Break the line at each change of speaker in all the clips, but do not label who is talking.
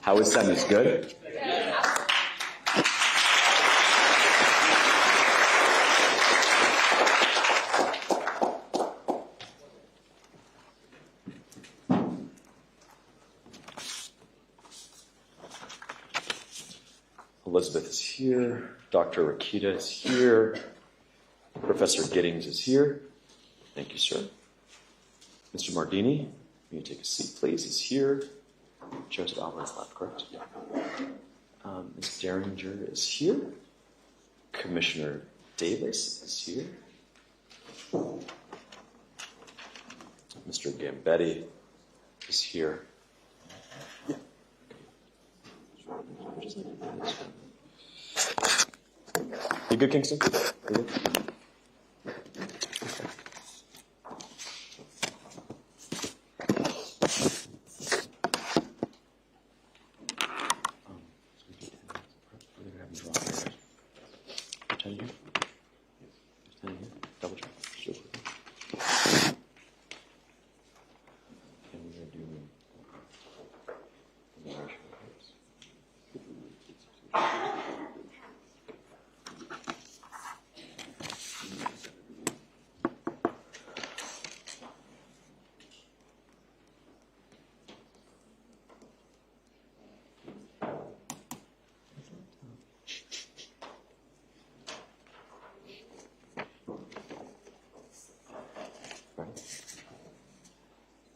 How is semis? Good? Elizabeth is here. Dr. Rakita is here. Professor Giddings is here. Thank you, sir. Mr. Mardini, will you take a seat, please? He's here. Chair's at Alvarez left, correct? Ms. Derringer is here. Commissioner Davis is here. Mr. Gambetti is here. You good, Kingston? You good?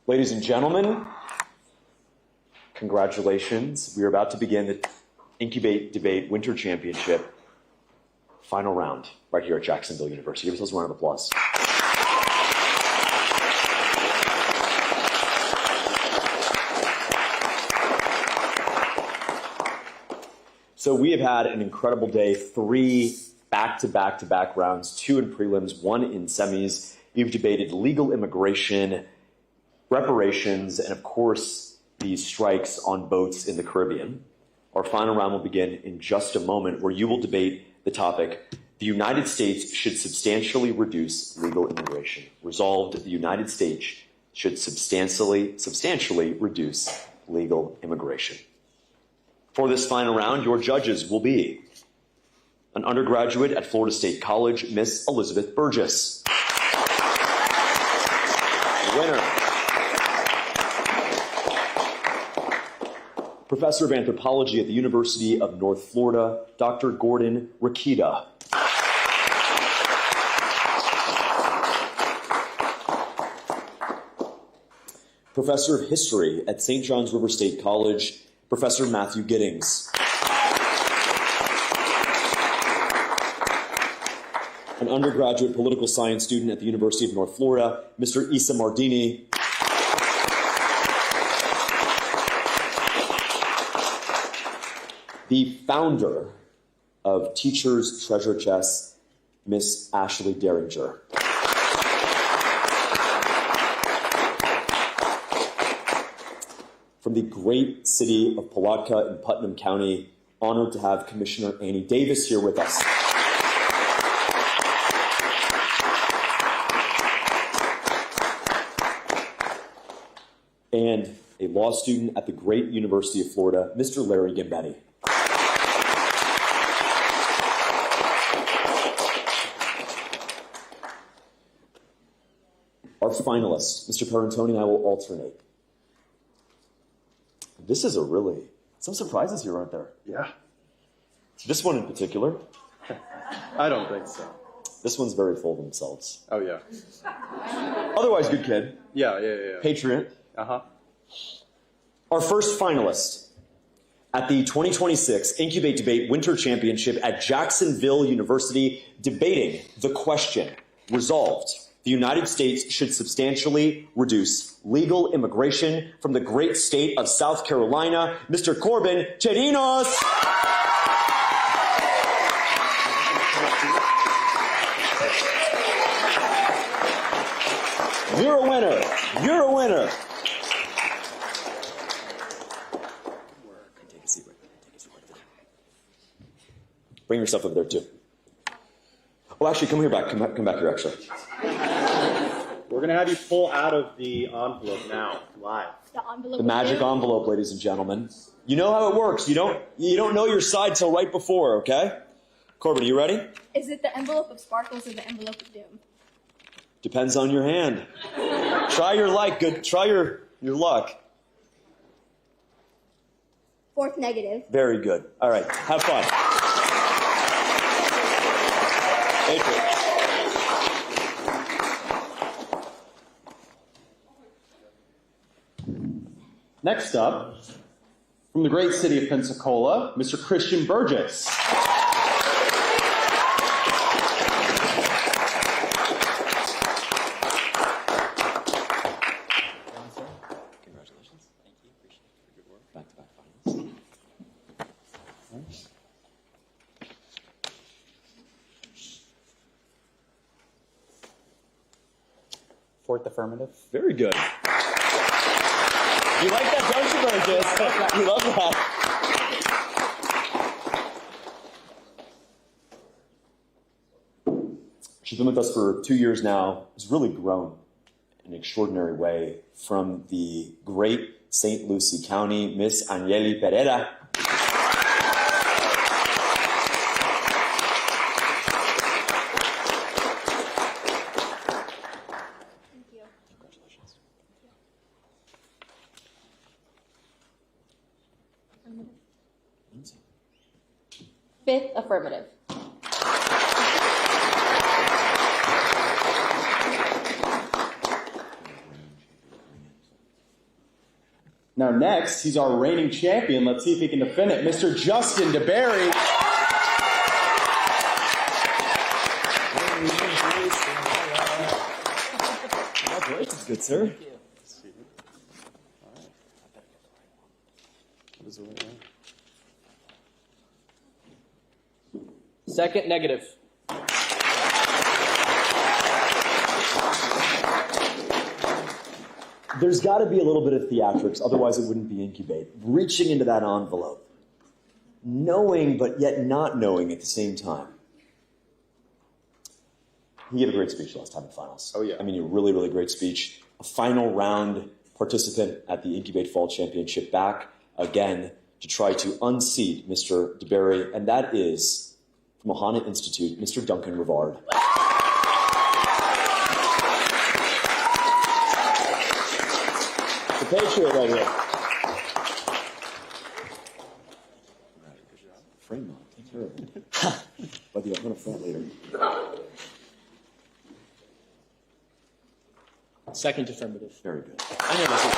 Ladies and gentlemen, congratulations. We are about to begin the Incubate Debate Winter Championship final round right here at Jacksonville University. Give yourselves a round of applause. So we have had an incredible day, 3 back-to-back-to-back rounds, 2 in prelims, 1 in semis. You've debated legal immigration, reparations, and of course, these strikes on boats in the Caribbean. Our final round will begin in just a moment, where you will debate the topic, the United States should substantially reduce legal immigration. Resolved, the United States should substantially reduce legal immigration. For this final round, your judges will be an undergraduate at Florida State College, Miss Elizabeth Burgess. Winner. Professor of Anthropology at the University of North Florida, Dr. Gordon Rakita. Professor of History at St. John's River State College, Professor Matthew Giddings. An undergraduate political science student at the University of North Florida, Mr. Issa Mardini. The founder of Teachers Treasure Chest, Miss Ashley Derringer. From the great city of Palatka in Putnam County, honored to have Commissioner Annie Davis here with us. And a law student at the great University of Florida, Mr. Larry Gambetti. Our finalists, Mr. Parentoni and I will alternate. This is some surprises here, aren't there?
Yeah.
This one in particular.
I don't think so.
This one's very full of themselves.
Oh, yeah.
Otherwise, good kid.
Yeah.
Patriot.
Uh-huh.
Our first finalist at the 2026 Incubate Debate Winter Championship at Jacksonville University, debating the question, resolved, the United States should substantially reduce legal immigration from the great state of South Carolina, Mr. Corbin Chirinos. You're a winner. You're a winner. Take a seat right there. Bring yourself over there, too. Well, actually, come here back. Come back here, actually.
We're going to have you pull out of the envelope now, live.
The magic envelope, ladies and gentlemen. You know how it works. You don't know your side till right before, okay? Corbin, are you ready?
Is it the envelope of sparkles or the envelope of doom?
Depends on your hand. Try your luck. Try your luck.
Fourth negative.
Very good. All right. Have fun. Thank you.
Next up, from the great city of Pensacola, Mr. Christian Burgess.
Congratulations. Thank you. Appreciate your good work. Back-to-back finals.
Fourth affirmative.
Very good. You like that, don't you, Burgess? You love that. She's been with us for 2 years now. Has really grown in an extraordinary way from the great St. Lucie County, Miss Angeli Pereira.
Fifth affirmative.
Now next, he's our reigning champion. Let's see if he can defend it. Mr. Justin DeBerry.
Congratulations, good sir.
Second negative.
There's got to be a little bit of theatrics, otherwise it wouldn't be Incubate. Reaching into that envelope, knowing but yet not knowing at the same time. He gave a great speech last time in finals.
Oh, yeah.
I mean, a really, really great speech. A final round participant at the Incubate Fall Championship, back again to try to unseat Mr. DeBerry, and that is, from Ohana Institute, Mr. Duncan Rivard. The Patriot right here. Frame on. Take care of it. But I'm going to front later.
Second affirmative.
Very good.
I know this is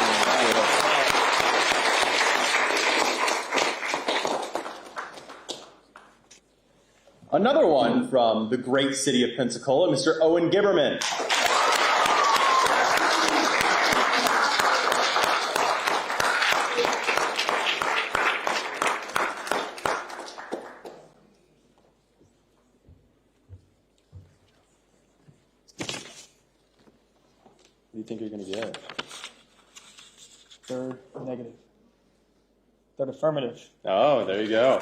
Another one from the great city of Pensacola, Mr. Owen Gibberman.
What do you think you're going to get? Third negative. Third affirmative.
Oh, there you go.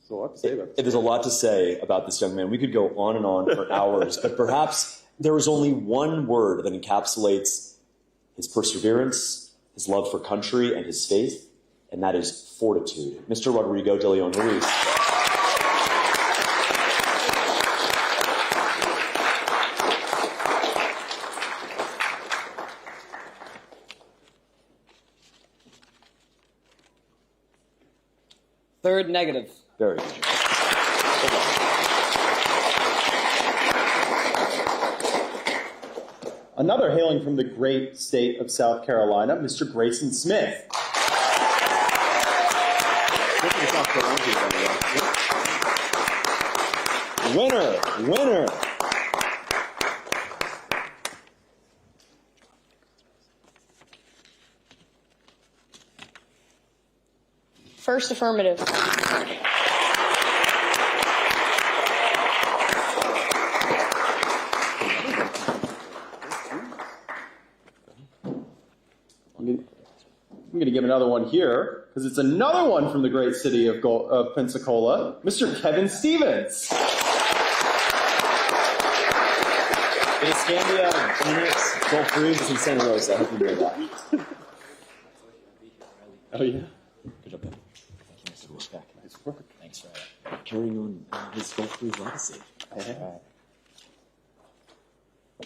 So what to say about this?
There's a lot to say about this young man. We could go on and on for hours, but perhaps there is only one word that encapsulates his perseverance, his love for country, and his faith, and that is fortitude. Mr. Rodrigo de Leon Ruiz.
Third negative.
Very good.
Another hailing from the great state of South Carolina, Mr. Grayson Smith.
Winner, winner.
First affirmative.
I'm going to give another one here. because it's another one from the great city of Pensacola, Mr. Kevin Stevens.
In Escambia, Phoenix, Gulf Brews, and Santa Rosa. I hope you know that.
Oh, yeah?
Good job, Kevin. Thank you, Mr. Respect. Nice work. Thanks for carrying on his Gulf Brews legacy.
Yeah.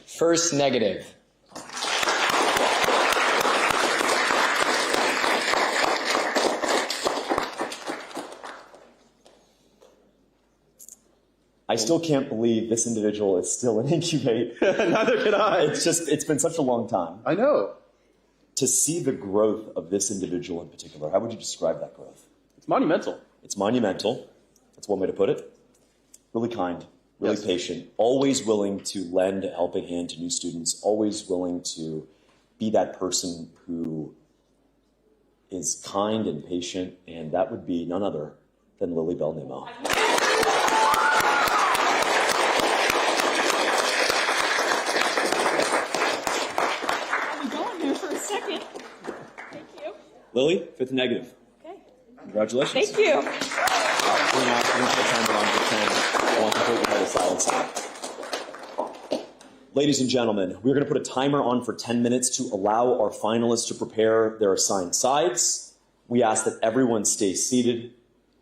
First negative.
I still can't believe this individual is still in Incubate.
Neither can I.
It's been such a long time.
I know.
To see the growth of this individual in particular, how would you describe that growth?
It's monumental.
It's monumental. That's one way to put it. Really kind, really
Yes.
patient, always willing to lend a helping hand to new students, always willing to be that person who is kind and patient, and that would be none other than Lily Bell Nemo. Lily, fifth negative.
Okay.
Congratulations.
Thank you.
We're going to put a timer on for 10. I want to put your head of silence. Ladies and gentlemen, we're going to put a timer on for 10 minutes to allow our finalists to prepare their assigned sides. We ask that everyone stay seated,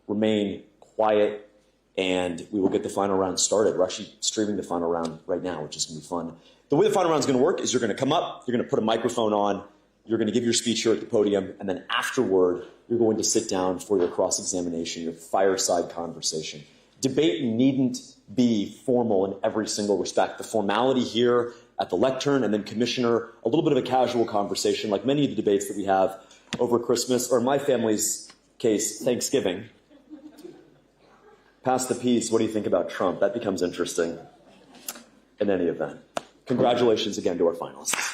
remain quiet, and we will get the final round started. We're actually streaming the final round right now, which is going to be fun. The way the final round is going to work is you're going to come up, you're going to put a microphone on, you're going to give your speech here at the podium, and then afterward, you're going to sit down for your cross-examination, your fireside conversation. Debate needn't be formal in every single respect. The formality here at the lectern and then commissioner, a little bit of a casual conversation, like many of the debates that we have over Christmas, or in my family's case, Thanksgiving. Pass the peas, what do you think about Trump? That becomes interesting in any event. Congratulations again to our finalists.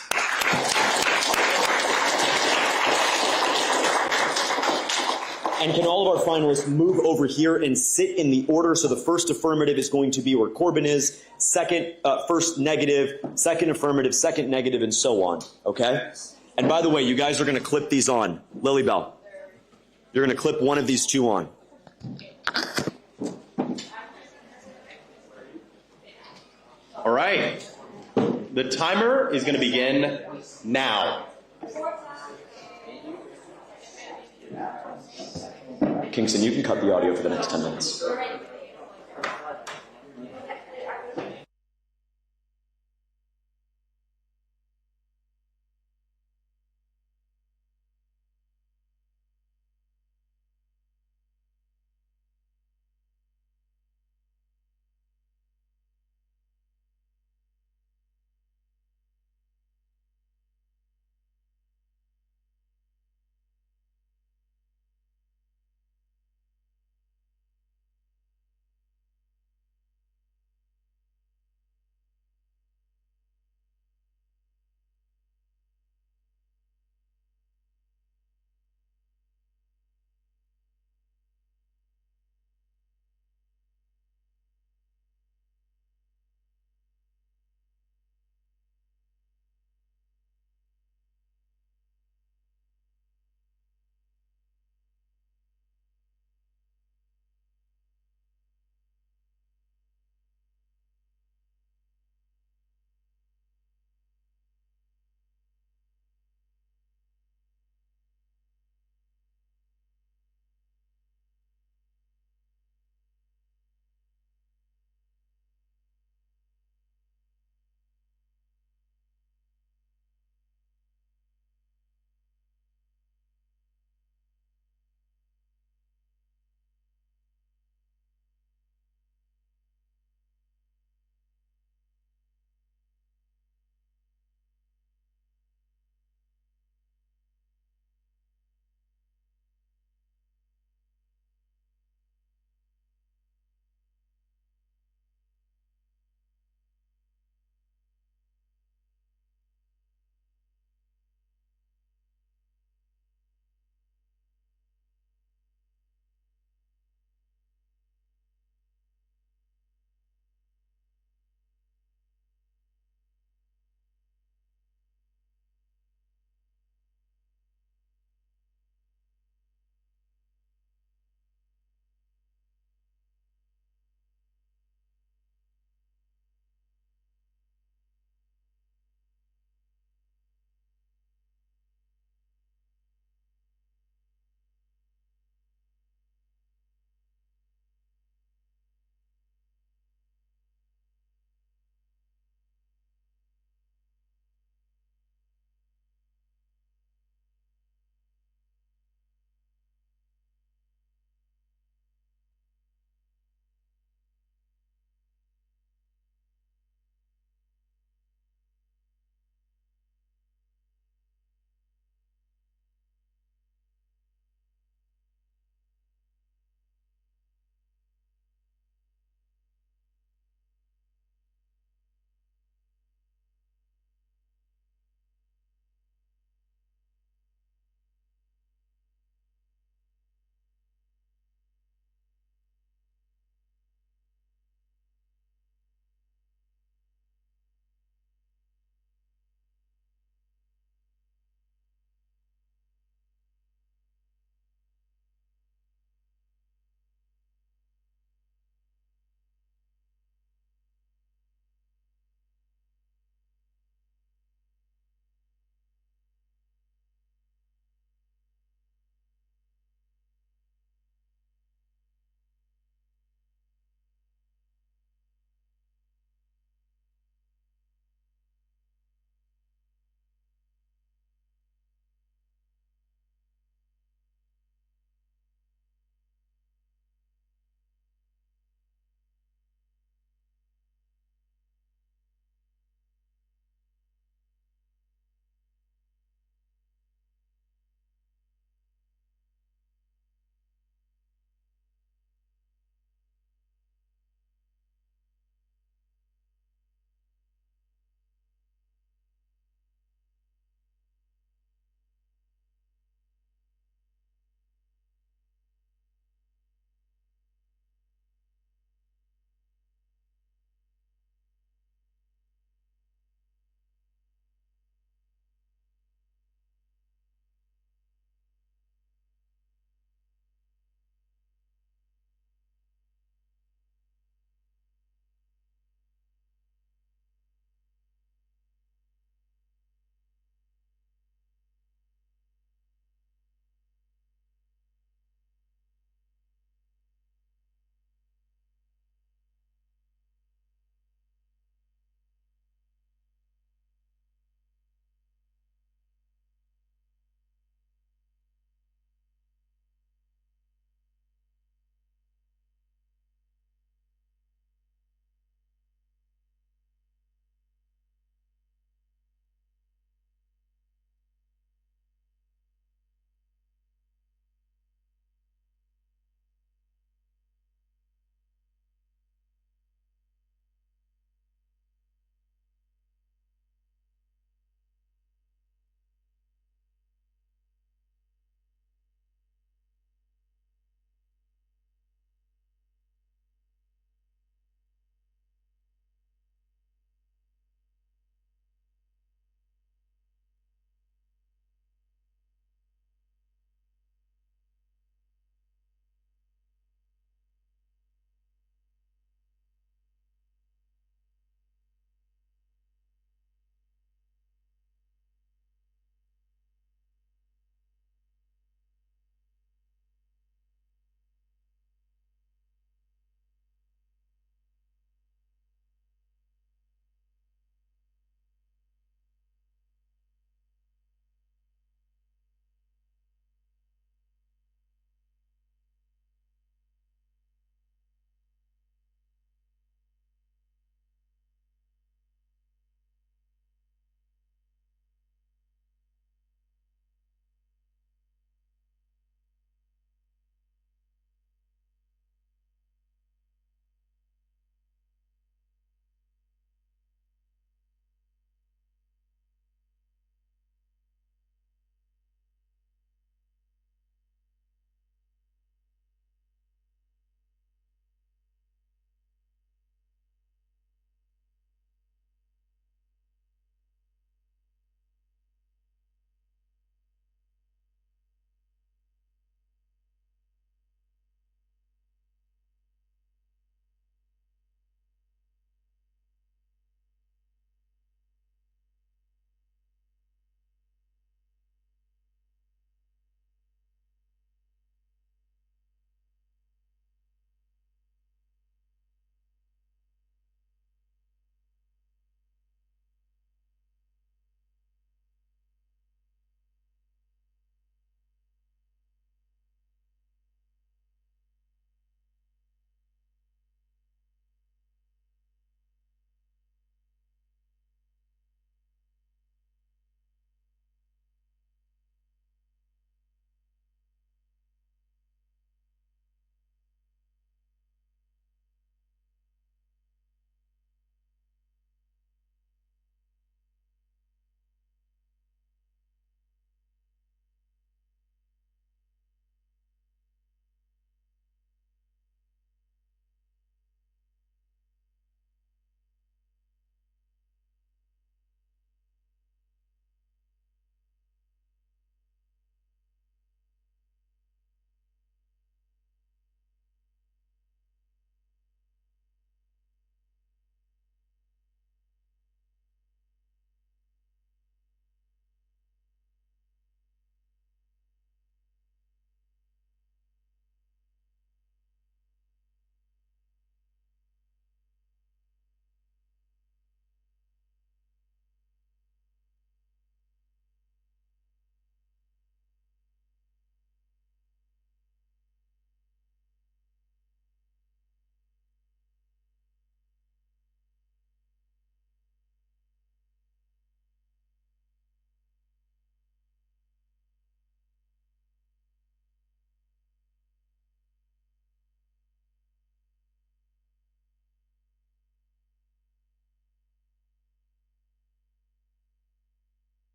And can all of our finalists move over here and sit in the order? So the first affirmative is going to be where Corbin is, first negative, second affirmative, second negative, and so on, okay? And by the way, you guys are going to clip these on. Lily Bell, you're going to clip one of these two on.
All right. The timer is going to begin now.
Kingston, you can cut the audio for the next 10 minutes.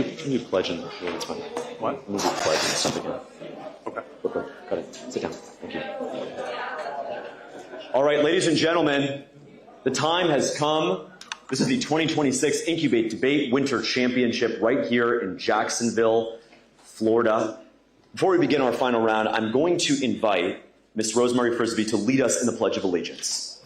do pledge and yeah, that's fine.
What?
We'll do pledge and stuff again.
Okay.
Okay, got it. Sit down. Thank you. All right, ladies and gentlemen, the time has come. This is the 2026 Incubate Debate Winter Championship right here in Jacksonville, Florida. Before we begin our final round, I'm going to invite Miss Rosemary Frisbee to lead us in the Pledge of Allegiance.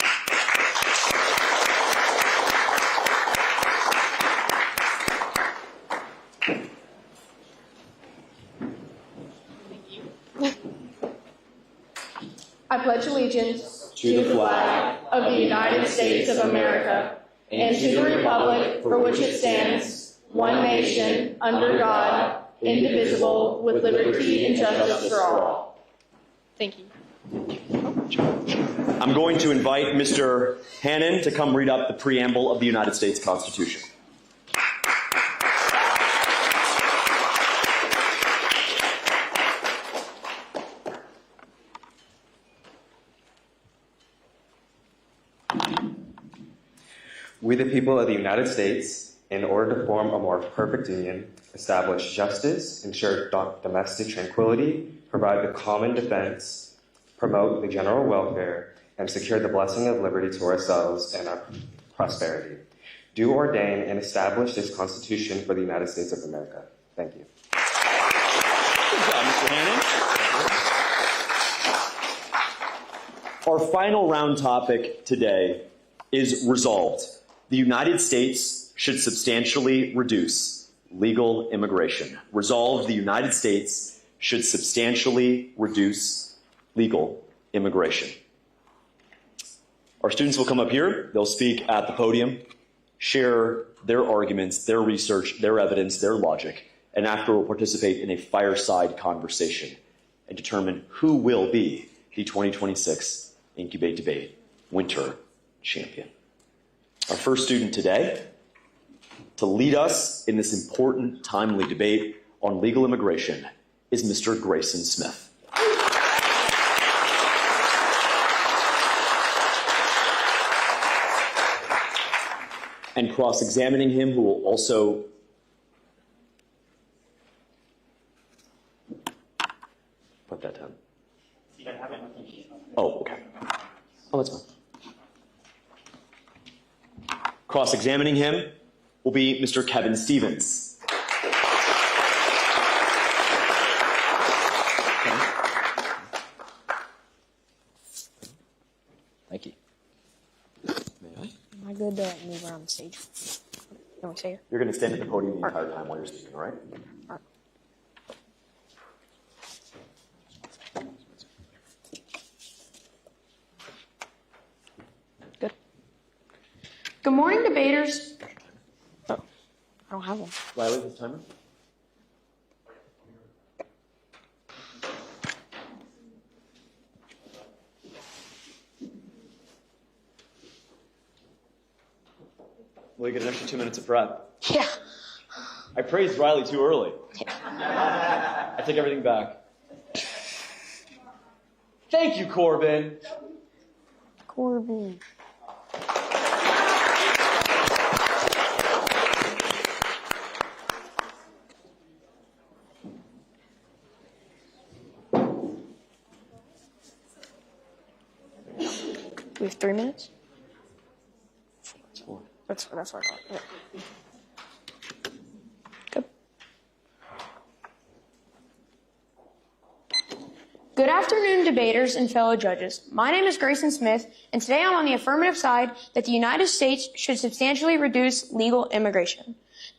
I pledge allegiance to the flag of the United States of America and to the republic for which it stands, one nation, under God, indivisible, with liberty and justice for all. Thank you.
I'm going to invite Mr. Hannon to come read up the preamble of the United States Constitution.
We, the people of the United States, in order to form a more perfect union, establish justice, ensure domestic tranquility, provide the common defense, promote the general welfare, and secure the blessing of liberty to ourselves and our prosperity. Do ordain and establish this Constitution for the United States of America. Thank you.
Good job, Mr. Hannon. Our final round topic today is resolved. The United States should substantially reduce legal immigration. Resolved, the United States should substantially reduce legal immigration. Our students will come up here. They'll speak at the podium, share their arguments, their research, their evidence, their logic, and after we'll participate in a fireside conversation and determine who will be the 2026 Incubate Debate Winter Champion. Our first student today to lead us in this important, timely debate on legal immigration is Mr. Grayson Smith. And cross-examining him, who will also put that down. Oh, okay. Oh, that's fine. Cross-examining him will be Mr. Kevin Stevens.
Thank you.
Am I good to move around the stage? You want to say it?
You're going to stand at the podium the entire time while you're speaking, all right?
All right. Good. Good morning, debaters. Oh, I don't have one.
Riley, this timer? Well, you get an extra 2 minutes of prep.
Yeah.
I praised Riley too early. I take everything back. Thank you, Corbin.
Corbin. We have 3 minutes?
That's four.
That's what I thought. Yeah. Good. Good afternoon, debaters and fellow judges. My name is Grayson Smith, and today I'm on the affirmative side that the United States should substantially reduce legal immigration.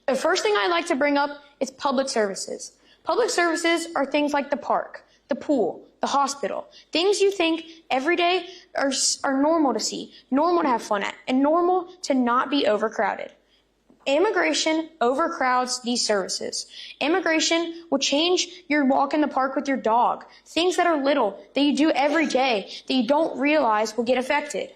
The first thing I'd like to bring up is public services. Public services are things like the park, the pool, the hospital, things you think every day are normal to see, normal to have fun at, and normal to not be overcrowded. Immigration overcrowds these services. Immigration will change your walk in the park with your dog. Things that are little, that you do every day, that you don't realize will get affected.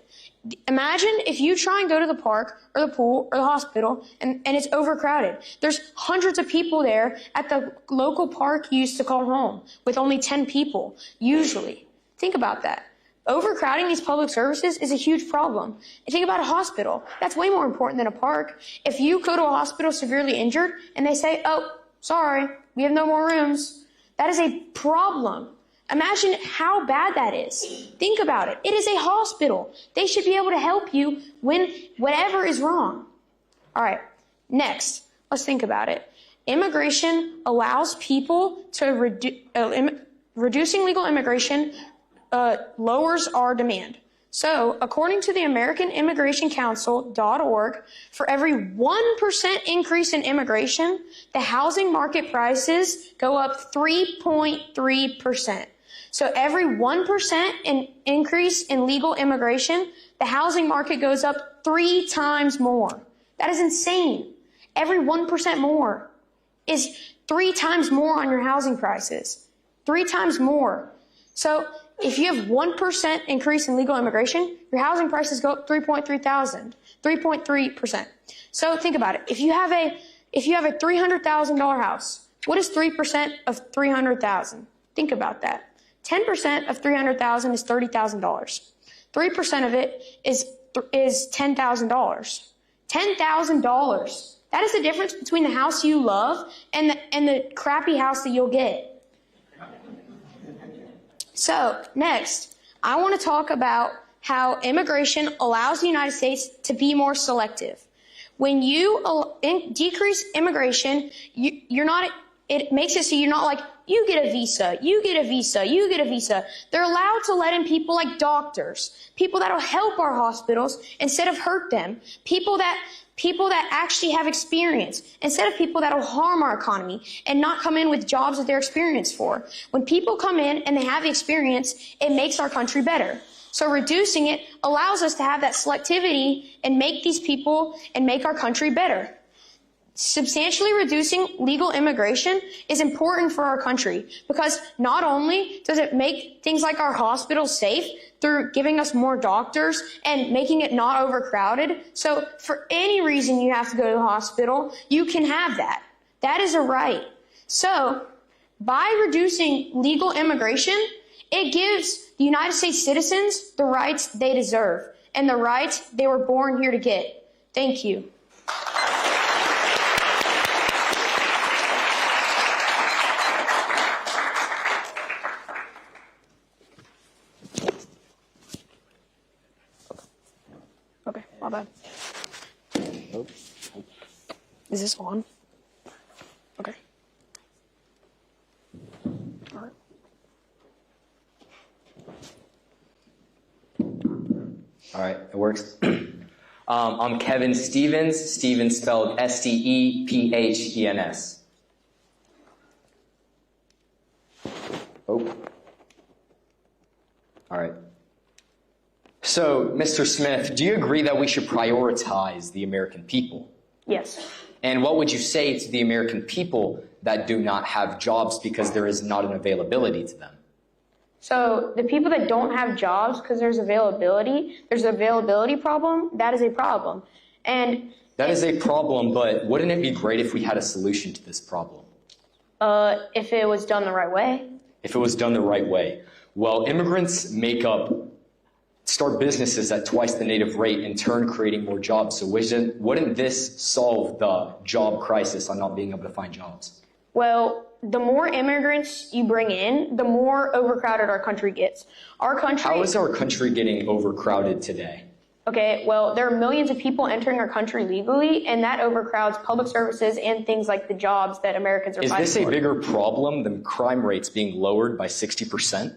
Imagine if you try and go to the park or the pool or the hospital and it's overcrowded. There's hundreds of people there at the local park you used to call home with only 10 people, usually. Think about that. Overcrowding these public services is a huge problem. And think about a hospital. That's way more important than a park. If you go to a hospital severely injured and they say, oh, sorry, we have no more rooms, that is a problem. Imagine how bad that is. Think about it. It is a hospital. They should be able to help you when whatever is wrong. All right, next, let's think about it. Immigration allows people to reducing legal immigration lowers our demand. So, according to the American Immigration Council.org, for every 1% increase in immigration, the housing market prices go up 3.3%. So every 1% increase in legal immigration, the housing market goes up 3 times more. That is insane. Every 1% more is 3 times more on your housing prices. 3 times more. So if you have 1% increase in legal immigration, your housing prices go up 3.3%. So think about it. If you have a $300,000 house, what is 3% of 300,000? Think about that. 10% of 300,000 is $30,000. 3% of it is $10,000. $10,000. That is the difference between the house you love and the crappy house that you'll get. So, next, I want to talk about how immigration allows the United States to be more selective. When you decrease immigration, it makes it so you're not like, you get a visa, you get a visa, you get a visa. They're allowed to let in people like doctors, people that'll help our hospitals instead of hurt them, people that actually have experience instead of people that'll harm our economy and not come in with jobs that they're experienced for. When people come in and they have the experience, it makes our country better. So reducing it allows us to have that selectivity and make these people and make our country better. Substantially reducing legal immigration is important for our country because not only does it make things like our hospitals safe through giving us more doctors and making it not overcrowded. So for any reason you have to go to the hospital, you can have that. That is a right. So by reducing legal immigration, it gives the United States citizens the rights they deserve and the rights they were born here to get. Thank you. Okay, my bad. Is this on? Okay. All right.
All right, it works. I'm Kevin Stevens. Stevens spelled Stepphens. Oh. All right. So, Mr. Smith, do you agree that we should prioritize the American people?
Yes.
And what would you say to the American people that do not have jobs because there is not an availability to them?
So the people that don't have jobs because there's an availability problem, that is a problem. And
that is a problem, but wouldn't it be great if we had a solution to this problem?
If it was done the right way.
If it was done the right way. Well, immigrants start businesses at twice the native rate, in turn creating more jobs. So wouldn't this solve the job crisis on not being able to find jobs?
Well, the more immigrants you bring in, the more overcrowded our country gets.
How is our country getting overcrowded today?
Okay, well, there are millions of people entering our country legally, and that overcrowds public services and things like the jobs that Americans are fighting for.
Is this a bigger problem than crime rates being lowered by 60%?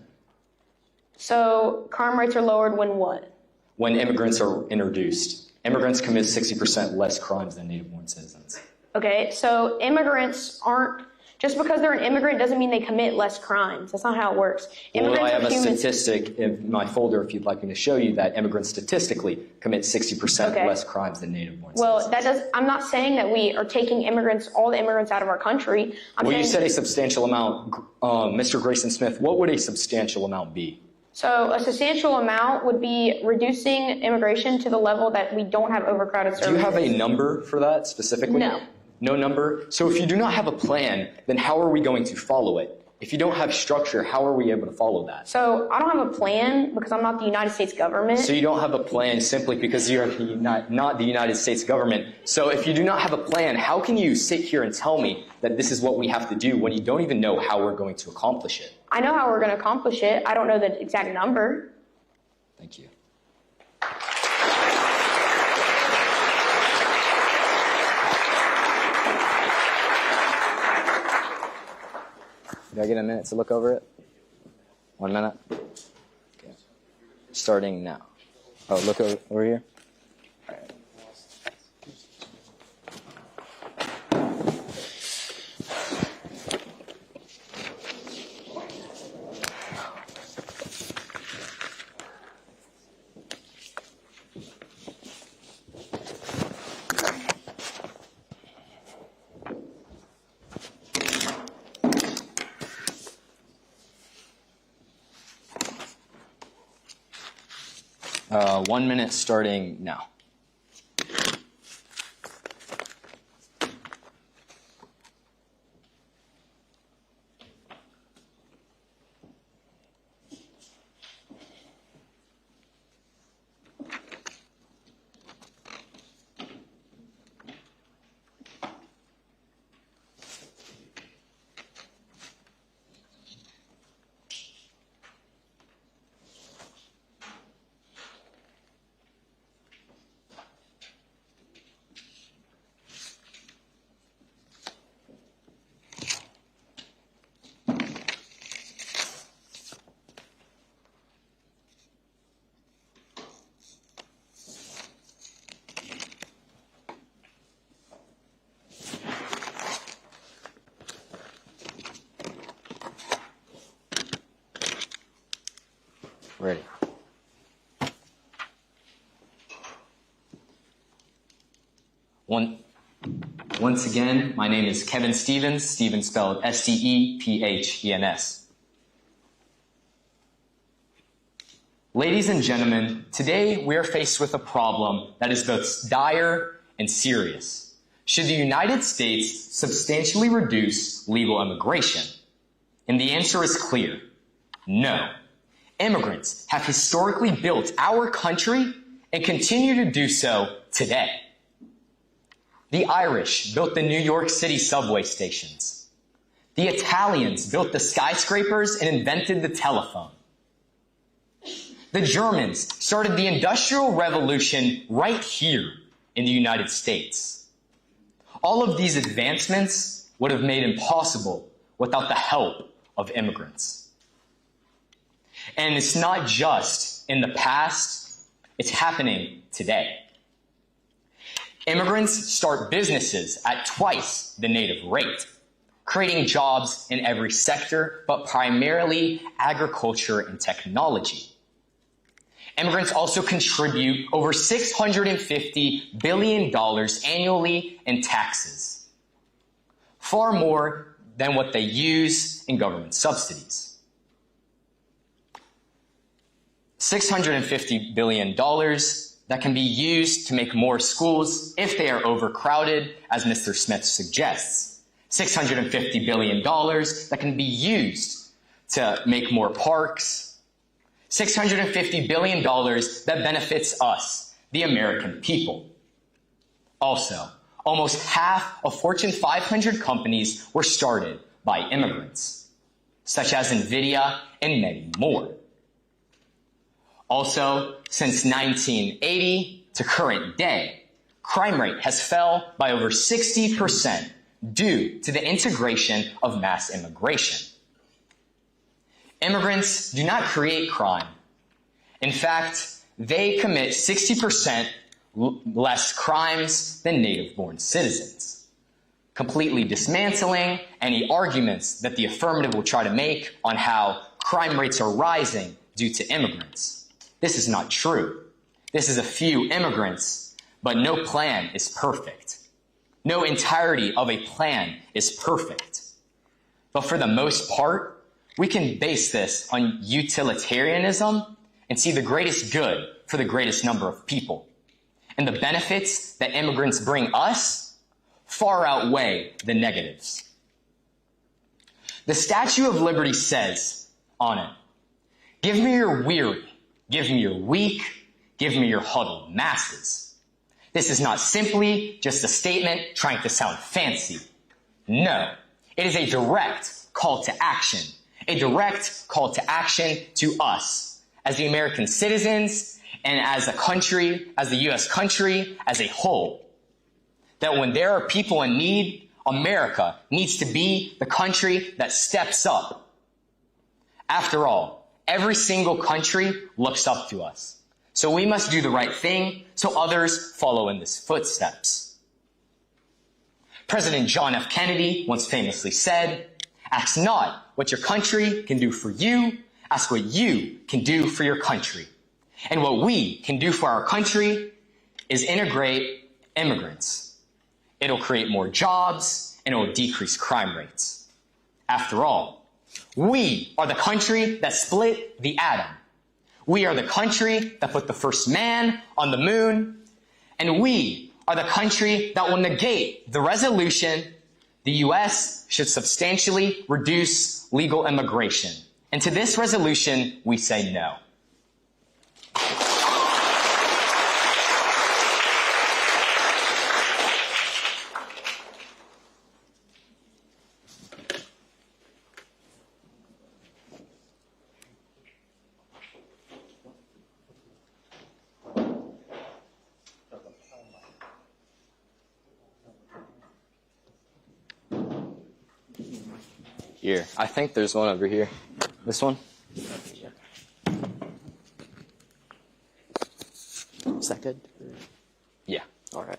So crime rates are lowered when what?
When immigrants are introduced. Immigrants commit 60% less crimes than native-born citizens.
Okay, so immigrants aren't, just because they're an immigrant doesn't mean they commit less crimes. That's not how it works.
Well, I have a statistic in my folder if you'd like me to show you that immigrants statistically commit 60% less crimes than native-born citizens.
I'm not saying that we are taking all the immigrants out of our country.
You said a substantial amount. Mr. Grayson Smith, what would a substantial amount be?
So a substantial amount would be reducing immigration to the level that we don't have overcrowded services.
Do you have a number for that specifically?
No.
No number? So if you do not have a plan, then how are we going to follow it? If you don't have structure, how are we able to follow that?
So I don't have a plan because I'm not the United States government.
So you don't have a plan simply because you're not the United States government. So if you do not have a plan, how can you sit here and tell me that this is what we have to do when you don't even know how we're going to accomplish it?
I know how we're going to accomplish it. I don't know the exact number.
Thank you. Do I get a minute to look over it? 1 minute? Okay. Starting now. Oh, look over here. All right. One minute starting now. Ready. Once again, my name is Kevin Stevens, Stevens spelled S-T-E-P-H-E-N-S. Ladies and gentlemen, today we are faced with a problem that is both dire and serious. Should the United States substantially reduce legal immigration? And the answer is clear. No. Immigrants have historically built our country and continue to do so today. The Irish built the New York City subway stations. The Italians built the skyscrapers and invented the telephone. The Germans started the Industrial Revolution right here in the United States. All of these advancements would have made impossible without the help of immigrants. And it's not just in the past, it's happening today. Immigrants start businesses at twice the native rate, creating jobs in every sector, but primarily agriculture and technology. Immigrants also contribute over $650 billion annually in taxes, far more than what they use in government subsidies. $650 billion that can be used to make more schools if they are overcrowded, as Mr. Smith suggests. $650 billion that can be used to make more parks. $650 billion that benefits us, the American people. Also, almost half of Fortune 500 companies were started by immigrants, such as NVIDIA and many more. Also, since 1980 to current day, crime rate has fell by over 60% due to the integration of mass immigration. Immigrants do not create crime. In fact, they commit 60% less crimes than native-born citizens, completely dismantling any arguments that the affirmative will try to make on how crime rates are rising due to immigrants. This is not true. This is a few immigrants, but no plan is perfect. No entirety of a plan is perfect. But for the most part, we can base this on utilitarianism and see the greatest good for the greatest number of people. And the benefits that immigrants bring us far outweigh the negatives. The Statue of Liberty says on it, "Give me your weary, give me your weak, give me your huddled masses." This is not simply just a statement trying to sound fancy. No, it is a direct call to action. A direct call to action to us as the American citizens and as a country, as the U.S. country as a whole. That when there are people in need, America needs to be the country that steps up. After all, every single country looks up to us. So we must do the right thing so others follow in these footsteps. President John F. Kennedy once famously said, "Ask not what your country can do for you, ask what you can do for your country." And what we can do for our country is integrate immigrants. It'll create more jobs and it will decrease crime rates. After all, we are the country that split the atom. We are the country that put the first man on the moon, and we are the country that will negate the resolution the U.S. should substantially reduce legal immigration. And to this resolution, we say no. Here, I think there's one over here. This one?
Is that good?
Yeah.
All right.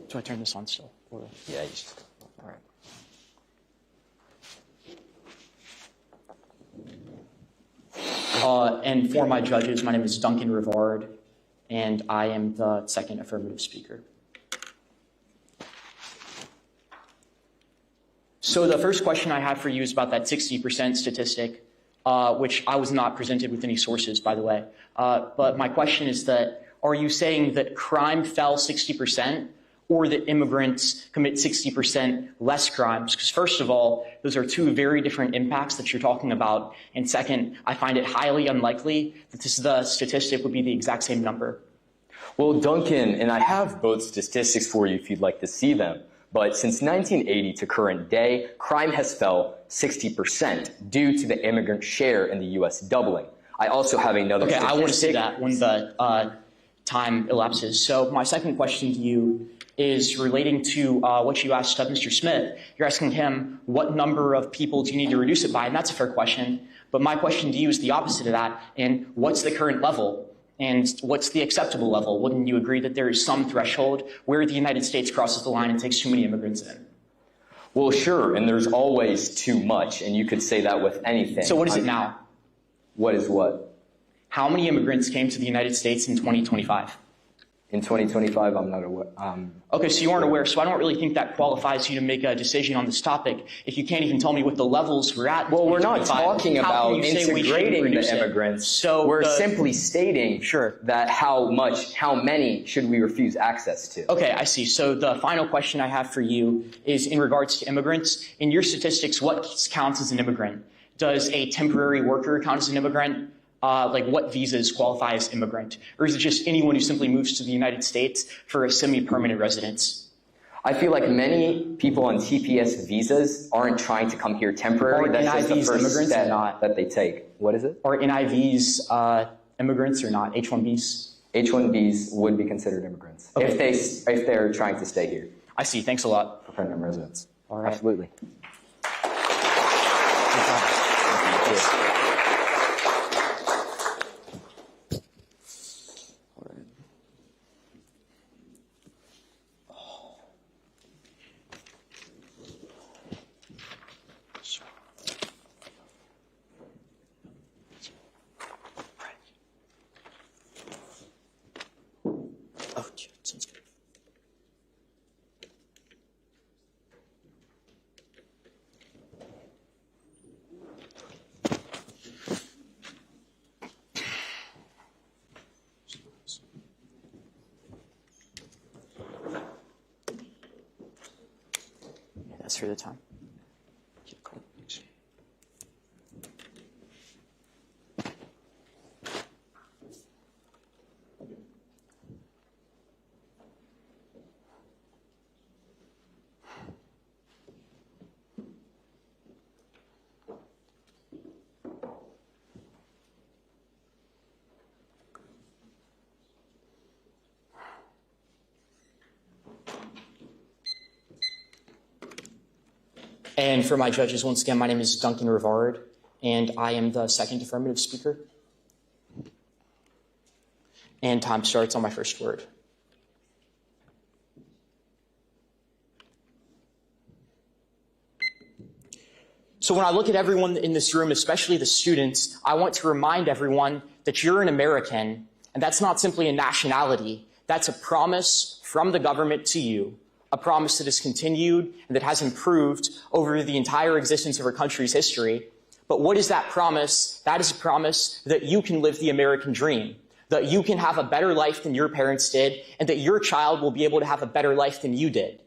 Do I turn this on still? Or...
Yeah, you should.
All right. And for my judges, my name is Duncan Rivard, and I am the second affirmative speaker. So the first question I have for you is about that 60% statistic, which I was not presented with any sources, by the way. But my question is that, are you saying that crime fell 60%, or that immigrants commit 60% less crimes? Because first of all, those are two very different impacts that you're talking about. And second, I find it highly unlikely that the statistic would be the exact same number.
Well, Duncan, and I have both statistics for you if you'd like to see them. But since 1980 to current day, crime has fell 60% due to the immigrant share in the U.S. doubling. I also have another statistic.
I want to see that when the time elapses. So my second question to you is relating to what you asked Mr. Smith. You're asking him, what number of people do you need to reduce it by? And that's a fair question. But my question to you is the opposite of that. And what's the current level? And what's the acceptable level? Wouldn't you agree that there is some threshold where the United States crosses the line and takes too many immigrants in?
Well, sure, and there's always too much, and you could say that with anything.
So what is it now?
What is what?
How many immigrants came to the United States in 2025?
In 2025, I'm not aware.
Okay, so you aren't aware, so I don't really think that qualifies you to make a decision on this topic if you can't even tell me what the levels we're at.
Well, we're not talking about integrating the immigrants.
So
we're simply stating that how many should we refuse access to?
Okay, I see. So the final question I have for you is in regards to immigrants. In your statistics, what counts as an immigrant? Does a temporary worker count as an immigrant? Like what visas qualify as immigrant? Or is it just anyone who simply moves to the United States for a semi-permanent residence?
I feel like many people on TPS visas aren't trying to come here temporarily. That's just the first step that they take. What is it?
Are NIVs immigrants or not? H-1Bs?
H-1Bs would be considered immigrants if they're trying to stay here.
I see. Thanks a lot.
For permanent residence.
All right.
Absolutely.
Sounds good. Yeah, that's for the time. And for my judges, once again, my name is Duncan Rivard, and I am the second affirmative speaker. And time starts on my first word. So when I look at everyone in this room, especially the students, I want to remind everyone that you're an American, and that's not simply a nationality. That's a promise from the government to you, a promise that has continued and that has improved over the entire existence of our country's history. But what is that promise? That is a promise that you can live the American dream, that you can have a better life than your parents did, and that your child will be able to have a better life than you did.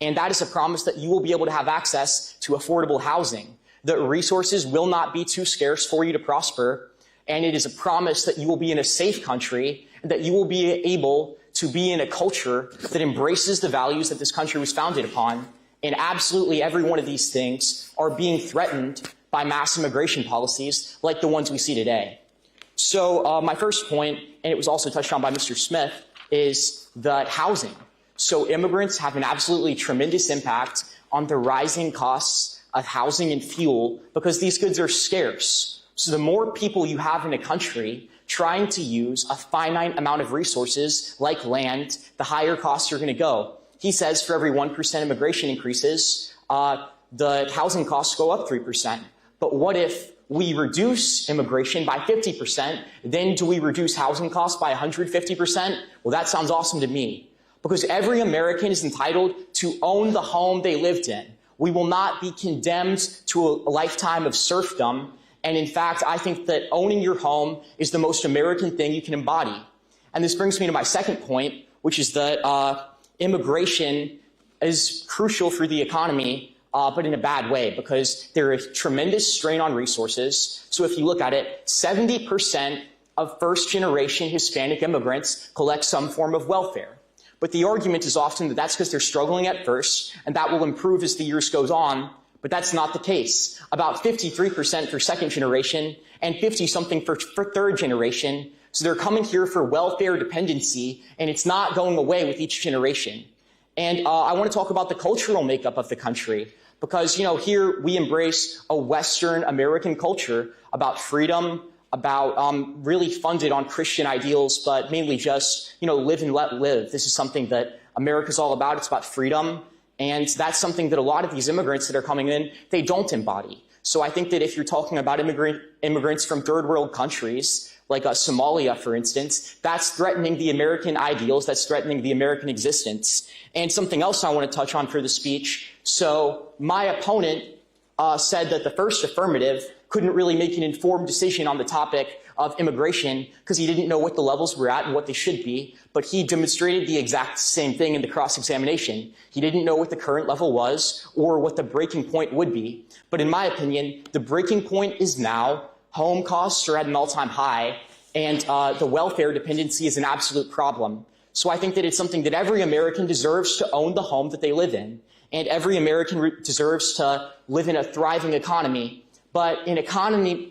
And that is a promise that you will be able to have access to affordable housing, that resources will not be too scarce for you to prosper, and it is a promise that you will be in a safe country, and that you will be able to be in a culture that embraces the values that this country was founded upon. And absolutely every one of these things are being threatened by mass immigration policies like the ones we see today. So my first point, and it was also touched on by Mr. Smith, is that housing. So immigrants have an absolutely tremendous impact on the rising costs of housing and fuel because these goods are scarce. So the more people you have in a country trying to use a finite amount of resources like land, the higher costs are going to go. He says for every 1% immigration increases, the housing costs go up 3%. But what if we reduce immigration by 50%, then do we reduce housing costs by 150%? Well, that sounds awesome to me. Because every American is entitled to own the home they lived in. We will not be condemned to a lifetime of serfdom. And in fact, I think that owning your home is the most American thing you can embody. And this brings me to my second point, which is that immigration is crucial for the economy, but in a bad way, because there is tremendous strain on resources. So if you look at it, 70% of first-generation Hispanic immigrants collect some form of welfare. But the argument is often that that's because they're struggling at first, and that will improve as the years goes on. But that's not the case. About 53% for second generation and 50-something for third generation. So they're coming here for welfare dependency, and it's not going away with each generation. And I want to talk about the cultural makeup of the country. Because, here we embrace a Western American culture about freedom, about really funded on Christian ideals, but mainly just, live and let live. This is something that America's all about. It's about freedom. And that's something that a lot of these immigrants that are coming in, they don't embody. So I think that if you're talking about immigrants from third world countries, like Somalia, for instance, that's threatening the American ideals, that's threatening the American existence. And something else I want to touch on for the speech. So my opponent said that the first affirmative couldn't really make an informed decision on the topic of immigration because he didn't know what the levels were at and what they should be, but he demonstrated the exact same thing in the cross-examination. He didn't know what the current level was or what the breaking point would be. But in my opinion, the breaking point is now. Home costs are at an all-time high, and the welfare dependency is an absolute problem. So I think that it's something that every American deserves to own the home that they live in, and every American deserves to live in a thriving economy. But an economy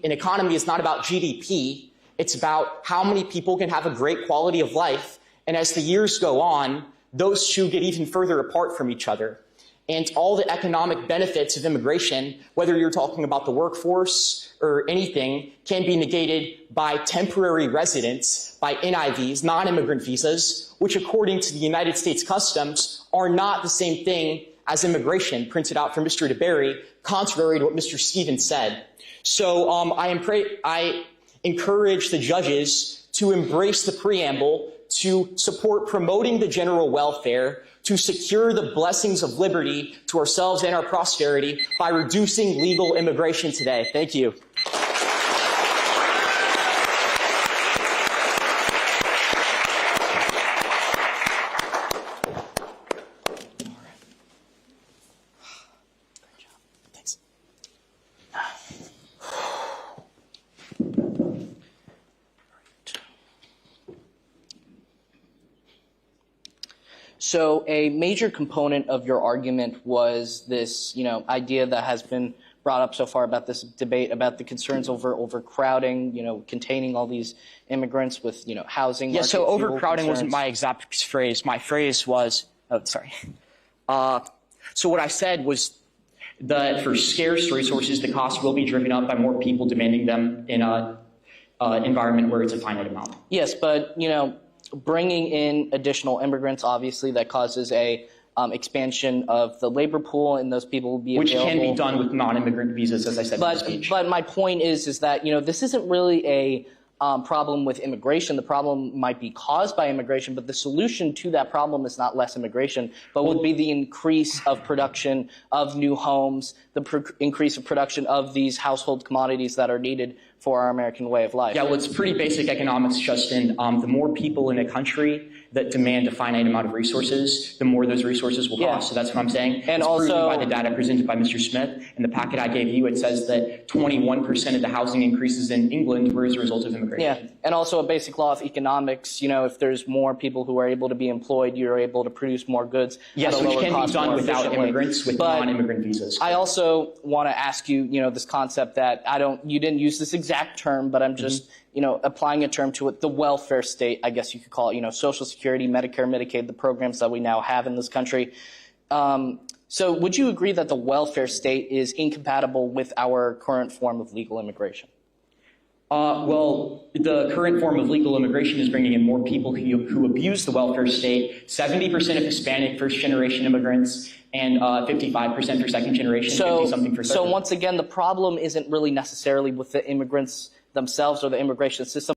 is not about GDP. It's about how many people can have a great quality of life. And as the years go on, those two get even further apart from each other. And all the economic benefits of immigration, whether you're talking about the workforce or anything, can be negated by temporary residence, by NIVs, non-immigrant visas, which according to the United States Customs are not the same thing as immigration, printed out from Mr. DeBerry, contrary to what Mr. Stevens said. So I encourage the judges to embrace the preamble, to support promoting the general welfare, to secure the blessings of liberty to ourselves and our prosperity by reducing legal immigration today. Thank you.
So a major component of your argument was this, idea that has been brought up so far about this debate about the concerns over overcrowding, containing all these immigrants with, housing.
Yeah, so overcrowding wasn't my exact phrase. My phrase was, so what I said was that for scarce resources, the cost will be driven up by more people demanding them in a environment where it's a finite amount.
Yes, but bringing in additional immigrants, obviously, that causes a expansion of the labor pool, and those people will be
which
available.
can be done with non-immigrant visas, as I said in the speech.
But my point is that this isn't really a problem with immigration. The problem might be caused by immigration, but the solution to that problem is not less immigration, but would be the increase of production of new homes, the increase of production of these household commodities that are needed for our American way of life.
Yeah, well, it's pretty basic economics, Justin. The more people in a country that demand a finite amount of resources, the more those resources will cost. So that's what I'm saying.
And
it's
also,
proven by the data presented by Mr. Smith. In the packet I gave you, it says that 21% of the housing increases in England were as a result of immigration.
Yeah, and also a basic law of economics. If there's more people who are able to be employed, you're able to produce more goods.
Yes,
at a
which
lower
can
cost
be done
more
without
efficiently.
immigrants with non-immigrant visas.
I also want to ask you, this concept that you didn't use this exact term, but I'm just, applying a term to it, the welfare state, I guess you could call it, Social Security, Medicare, Medicaid, the programs that we now have in this country. So would you agree that the welfare state is incompatible with our current form of legal immigration?
Well, the current form of legal immigration is bringing in more people who abuse the welfare state. 70% of Hispanic first-generation immigrants and 55% for second-generation, 50-something for third.
So once again, the problem isn't really necessarily with the immigrants themselves or the immigration system.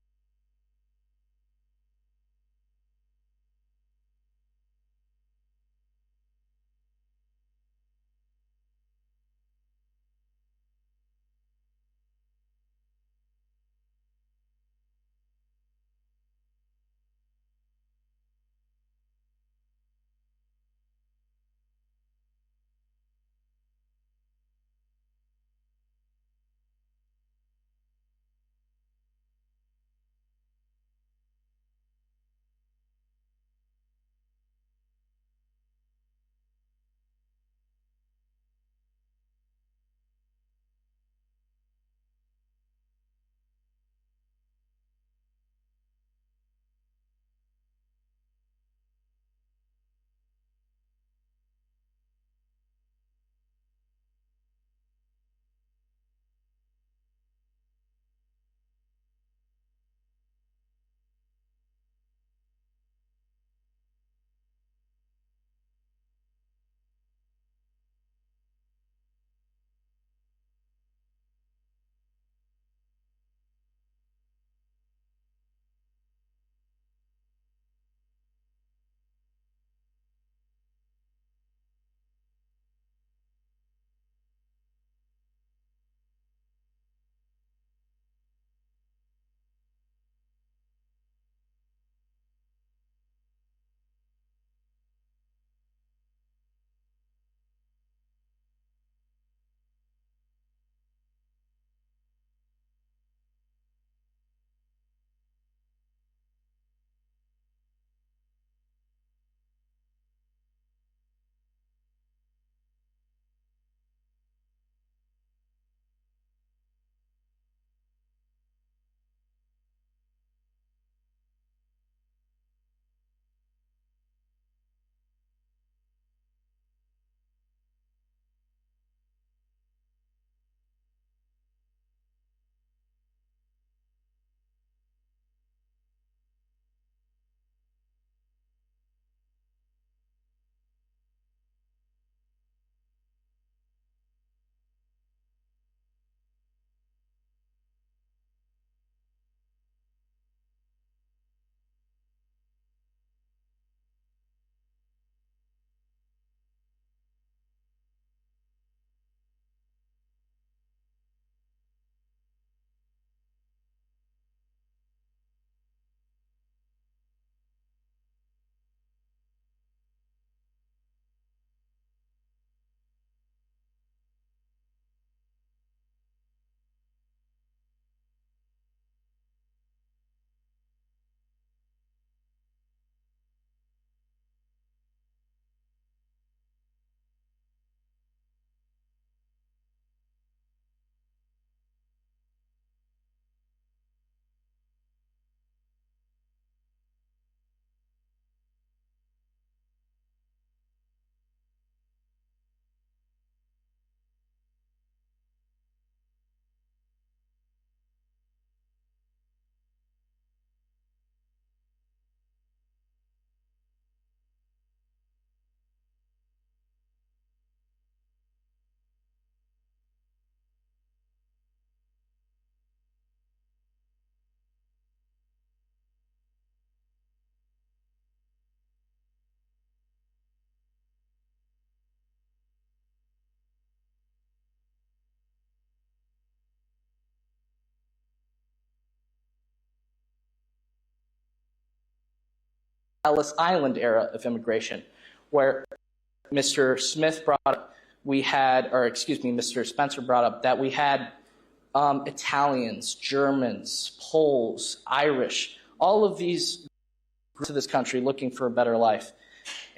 Ellis Island era of immigration, where Mr. Smith brought up, Mr. Spencer brought up that we had Italians, Germans, Poles, Irish, all of these groups to this country looking for a better life.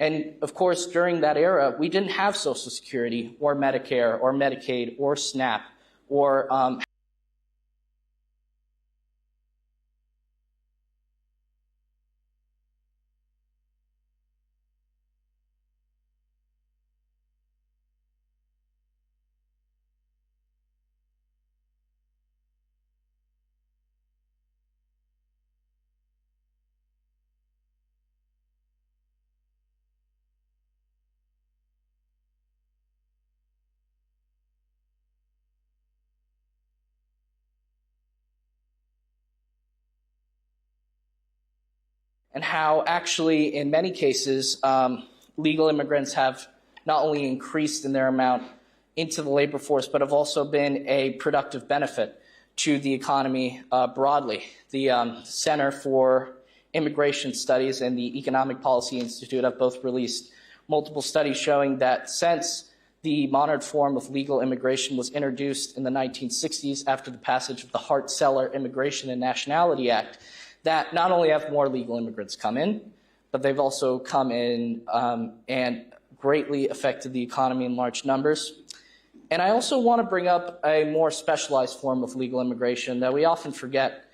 And of course, during that era, we didn't have Social Security or Medicare or Medicaid or SNAP or and how actually in many cases legal immigrants have not only increased in their amount into the labor force, but have also been a productive benefit to the economy broadly. The Center for Immigration Studies and the Economic Policy Institute have both released multiple studies showing that since the modern form of legal immigration was introduced in the 1960s after the passage of the Hart-Celler Immigration and Nationality Act, that not only have more legal immigrants come in, but they've also come in and greatly affected the economy in large numbers. And I also want to bring up a more specialized form of legal immigration that we often forget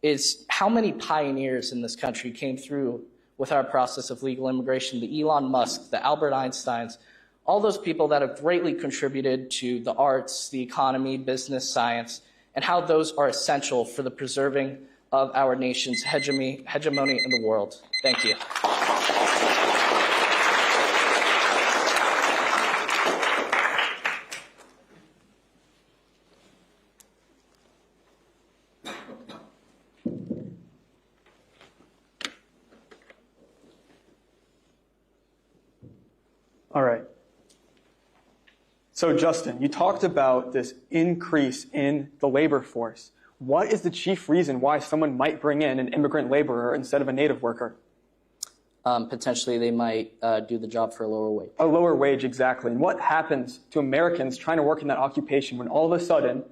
is how many pioneers in this country came through with our process of legal immigration, the Elon Musk, the Albert Einsteins, all those people that have greatly contributed to the arts, the economy, business, science, and how those are essential for the preserving of our nation's hegemony in the world. Thank you.
All right. So Justin, you talked about this increase in the labor force. What is the chief reason why someone might bring in an immigrant laborer instead of a native worker?
Potentially they might do the job for a lower wage.
A lower wage, exactly. And what happens to Americans trying to work in that occupation when all of a sudden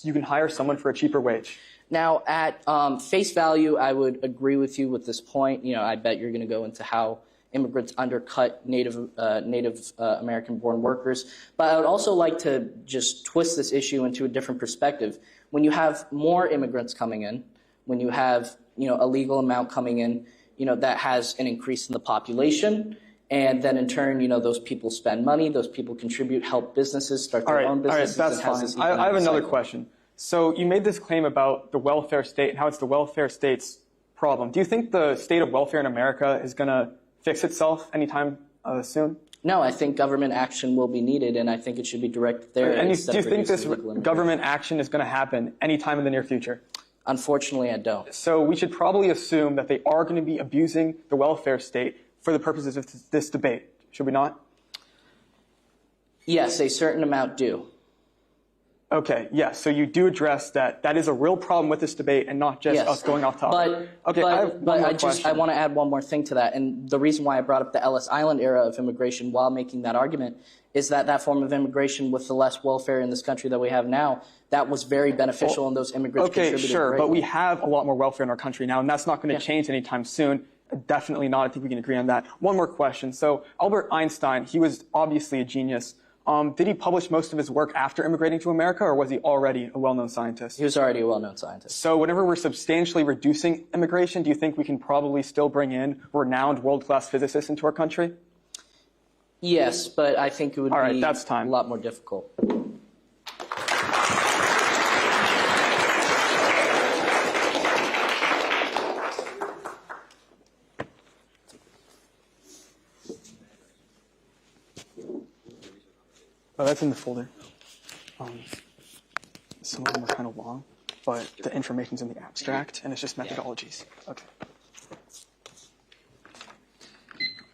you can hire someone for a cheaper wage?
Now, at face value, I would agree with you with this point. You know, I bet you're going to go into how immigrants undercut Native American-born workers. But I would also like to just twist this issue into a different perspective. When you have more immigrants coming in, when you have, a legal amount coming in, that has an increase in the population. And then in turn, those people spend money, those people contribute, help businesses start their own businesses.
All right, that's fine. I have another question. So you made this claim about the welfare state and how it's the welfare state's problem. Do you think the state of welfare in America is going to fix itself anytime soon?
No, I think government action will be needed, and I think it should be directed there.
And do you think this government action is going to happen anytime in the near future?
Unfortunately, I don't.
So we should probably assume that they are going to be abusing the welfare state for the purposes of this debate, should we not?
Yes, a certain amount do.
Okay, yes. So you do address that is a real problem with this debate and not just us going off topic.
I want to add one more thing to that. And the reason why I brought up the Ellis Island era of immigration while making that argument is that form of immigration with the less welfare in this country that we have now, that was very beneficial and those immigrants contributed
greatly. Okay, sure, but we
greatly.
have a lot more welfare in our country now, and that's not going to change anytime soon. Definitely not. I think we can agree on that. One more question. So Albert Einstein, he was obviously a genius. Did he publish most of his work after immigrating to America, or was he already a well-known scientist?
He was already a well-known scientist.
So whenever we're substantially reducing immigration, do you think we can probably still bring in renowned world-class physicists into our country?
Yes, but I think it would be
that's time.
a lot more difficult.
Oh, that's in the folder. Some of them are kind of long, but the information's in the abstract, and it's just methodologies. Okay.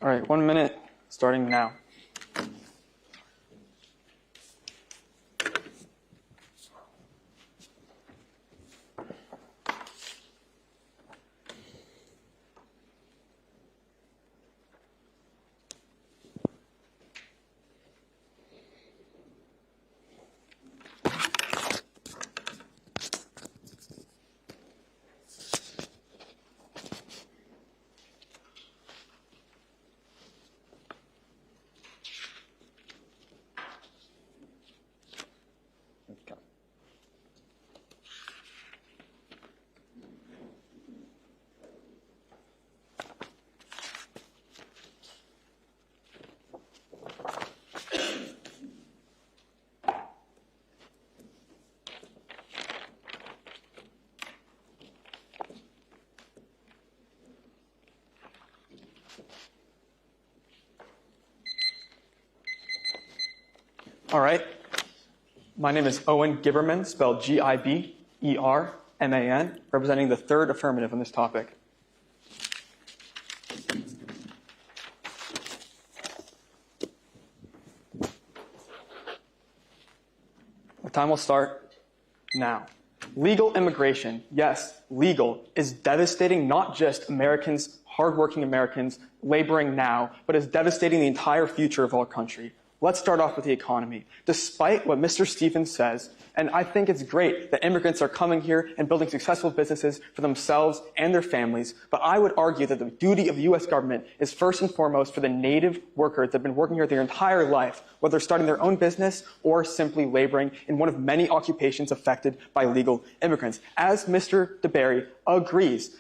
All right, 1 minute, starting now. All right. My name is Owen Giberman, spelled Giberman, representing the third affirmative on this topic. The time will start now. Legal immigration, yes, legal, is devastating not just Americans, hardworking Americans, laboring now, but is devastating the entire future of our country. Let's start off with the economy. Despite what Mr. Stevens says, and I think it's great that immigrants are coming here and building successful businesses for themselves and their families, but I would argue that the duty of the U.S. government is first and foremost for the native workers that have been working here their entire life, whether starting their own business or simply laboring in one of many occupations affected by legal immigrants. As Mr. DeBerry agrees,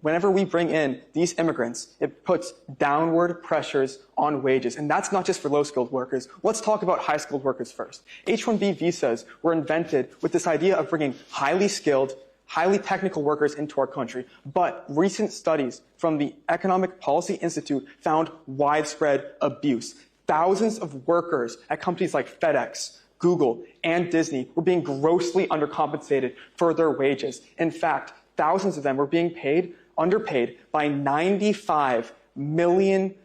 whenever we bring in these immigrants, it puts downward pressures on wages. And that's not just for low-skilled workers. Let's talk about high-skilled workers first. H-1B visas were invented with this idea of bringing highly skilled, highly technical workers into our country. But recent studies from the Economic Policy Institute found widespread abuse. Thousands of workers at companies like FedEx, Google, and Disney were being grossly undercompensated for their wages. In fact, thousands of them were being underpaid by $95 million.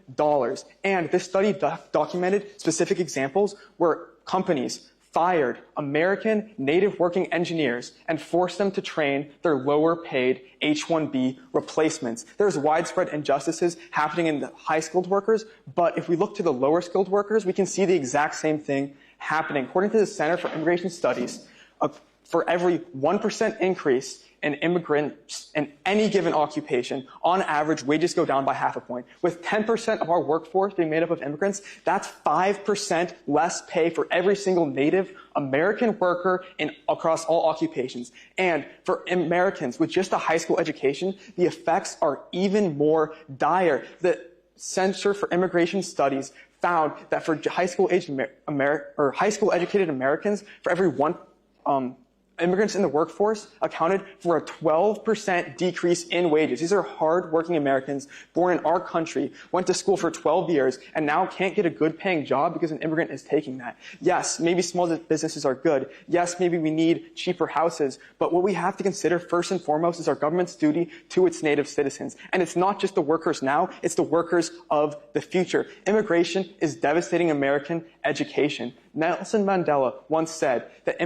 And this study documented specific examples where companies fired American native working engineers and forced them to train their lower paid H-1B replacements. There's widespread injustices happening in the high skilled workers, but if we look to the lower skilled workers, we can see the exact same thing happening. According to the Center for Immigration Studies, for every 1% increase in immigrants in any given occupation, on average, wages go down by half a point. With 10% of our workforce being made up of immigrants, that's 5% less pay for every single native American worker across all occupations. And for Americans with just a high school education, the effects are even more dire. The Center for Immigration Studies found that for high school educated Americans, for every one immigrants in the workforce accounted for a 12% decrease in wages. These are hard-working Americans born in our country, went to school for 12 years, and now can't get a good-paying job because an immigrant is taking that. Yes, maybe small businesses are good. Yes, maybe we need cheaper houses. But what we have to consider first and foremost is our government's duty to its native citizens. And it's not just the workers now, it's the workers of the future. Immigration is devastating American education. Nelson Mandela once said that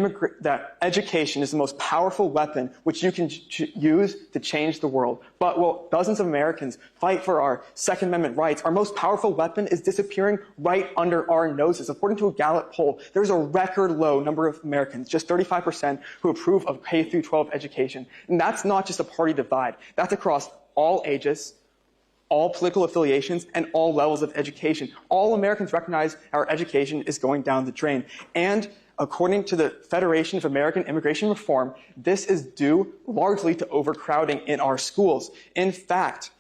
education is the most powerful weapon which you can use to change the world. But while dozens of Americans fight for our Second Amendment rights, our most powerful weapon is disappearing right under our noses. According to a Gallup poll, there's a record low number of Americans, just 35%, who approve of K-12 education. And that's not just a party divide. That's across all ages, all political affiliations, and all levels of education. All Americans recognize our education is going down the drain. And according to the Federation of American Immigration Reform, this is due largely to overcrowding in our schools. In fact,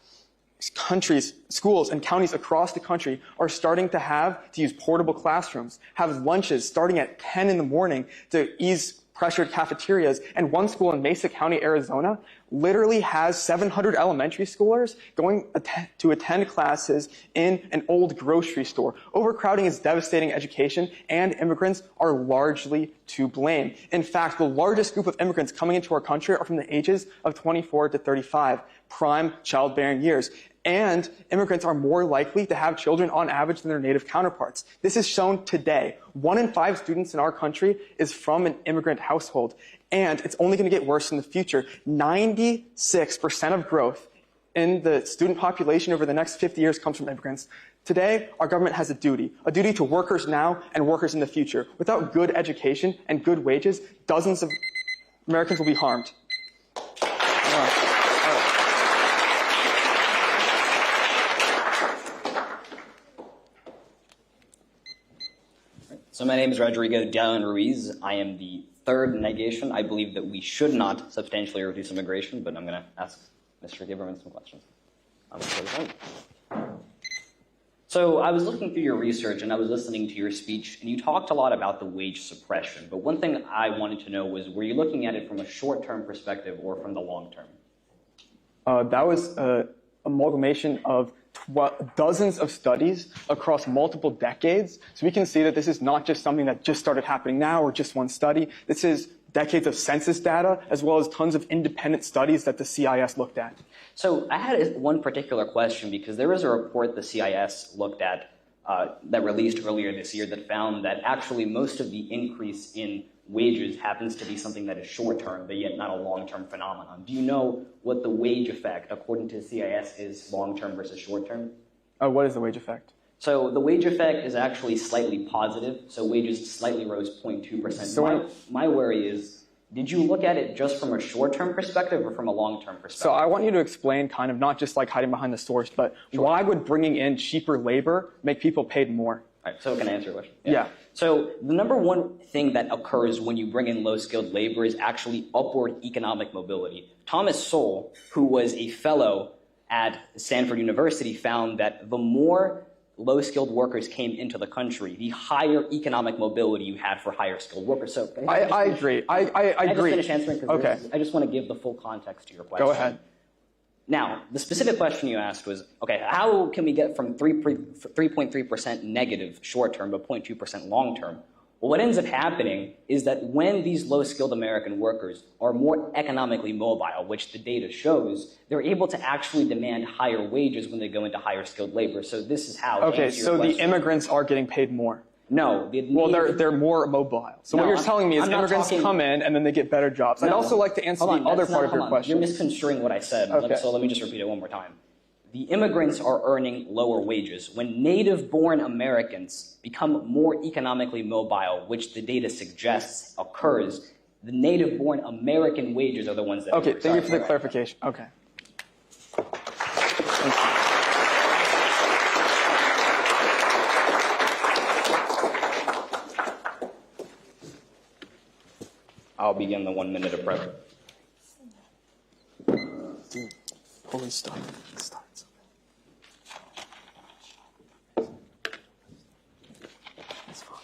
schools and counties across the country are starting to use portable classrooms, have lunches starting at 10 in the morning to ease pressured cafeterias. And one school in Mesa County, Arizona, literally has 700 elementary schoolers going to attend classes in an old grocery store. Overcrowding is devastating education, and immigrants are largely to blame. In fact, the largest group of immigrants coming into our country are from the ages of 24 to 35, prime childbearing years. And immigrants are more likely to have children on average than their native counterparts. This is shown today. 1 in 5 students in our country is from an immigrant household. And it's only going to get worse in the future. 96% of growth in the student population over the next 50 years comes from immigrants. Today, our government has a duty to workers now and workers in the future. Without good education and good wages, dozens of Americans will be harmed.
So my name is Rodrigo Dallin Ruiz. I am the third negation. I believe that we should not substantially reduce immigration, but I'm going to ask Mr. Giberman some questions. So I was looking through your research and I was listening to your speech, and you talked a lot about the wage suppression. But one thing I wanted to know was, were you looking at it from a short-term perspective or from the long term?
That was an amalgamation of dozens of studies across multiple decades. So we can see that this is not just something that just started happening now or just one study. This is decades of census data as well as tons of independent studies that the CIS looked at.
So I had one particular question because there was a report the CIS looked at that released earlier this year that found that actually most of the increase in wages happens to be something that is short-term, but yet not a long-term phenomenon. Do you know what the wage effect, according to CIS, is long-term versus short-term?
What is the wage effect?
So the wage effect is actually slightly positive. So wages slightly rose 0.2%.
So
my worry is, did you look at it just from a short-term perspective or from a long-term perspective?
So I want you to explain kind of not just like hiding behind the source, but why would bringing in cheaper labor make people paid more?
All right, so can I answer your question?
Yeah.
So the number one thing that occurs when you bring in low-skilled labor is actually upward economic mobility. Thomas Sowell, who was a fellow at Stanford University, found that the more low-skilled workers came into the country, the higher economic mobility you had for higher-skilled workers. So
I agree. I agree.
Just finish answering?
Okay.
I just want to give the full context to your question.
Go ahead.
Now, the specific question you asked was, okay, how can we get from 3.3% negative short-term to 0.2% long-term? Well, what ends up happening is that when these low-skilled American workers are more economically mobile, which the data shows, they're able to actually demand higher wages when they go into higher-skilled labor. So this is how.
Okay, so the immigrants are getting paid more.
No.
Well, they're more mobile. So what you're telling me is immigrants come in and then they get better jobs. I'd also like to answer the other part of your question.
You're misconstruing what I said.
Okay.
So let me just repeat it one more time. The immigrants are earning lower wages. When native-born Americans become more economically mobile, which the data suggests occurs, the native-born American wages are the ones that.
Okay, thank you for the clarification. Okay. Thank you.
I'll begin the 1 minute of prep.
Dude, holy stuff. Starts. It's fine.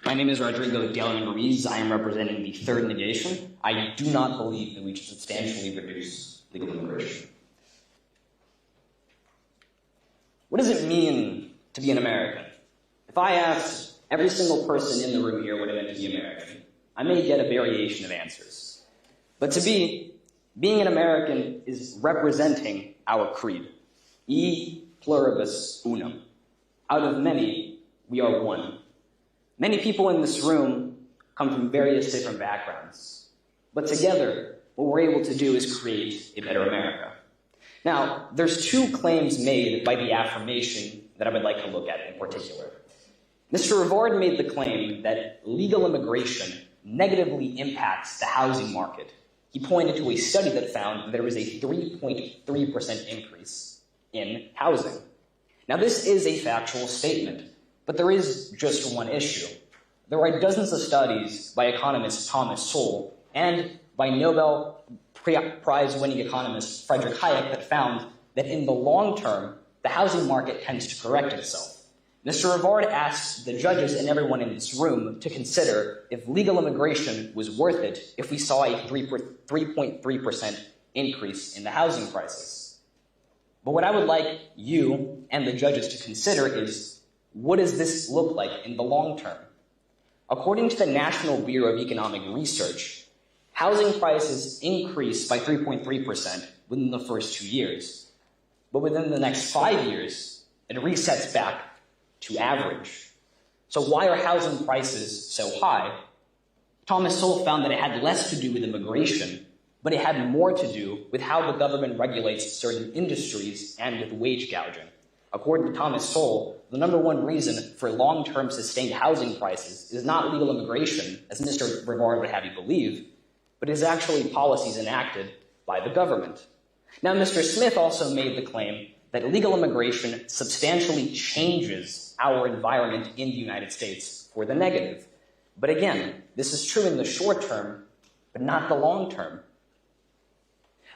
My name is Rodrigo Delian Ruiz. I am representing the third negation. I do not believe that we should substantially reduce legal immigration. What does it mean to be an American? If I asked every single person in the room here what it meant to be American, I may get a variation of answers. But being an American is representing our creed. E pluribus unum. Out of many, we are one. Many people in this room come from various different backgrounds. But together, what we're able to do is create a better America. Now, there's two claims made by the affirmation that I would like to look at in particular. Mr. Rivard made the claim that legal immigration negatively impacts the housing market. He pointed to a study that found that there was a 3.3% increase in housing. Now, this is a factual statement. But there is just one issue. There are dozens of studies by economist Thomas Sowell and by Nobel Prize-winning economist Friedrich Hayek that found that in the long term, the housing market tends to correct itself. Mr. Rivard asked the judges and everyone in this room to consider if legal immigration was worth it if we saw a 3.3% increase in the housing prices. But what I would like you and the judges to consider is, what does this look like in the long term? According to the National Bureau of Economic Research, housing prices increased by 3.3% within the first 2 years. But within the next 5 years, it resets back to average. So why are housing prices so high? Thomas Sowell found that it had less to do with immigration, but it had more to do with how the government regulates certain industries and with wage gouging. According to Thomas Sowell, the number one reason for long-term sustained housing prices is not legal immigration, as Mr. Rivard would have you believe, but is actually policies enacted by the government. Now, Mr. Smith also made the claim that legal immigration substantially changes our environment in the United States for the negative. But again, this is true in the short term, but not the long term.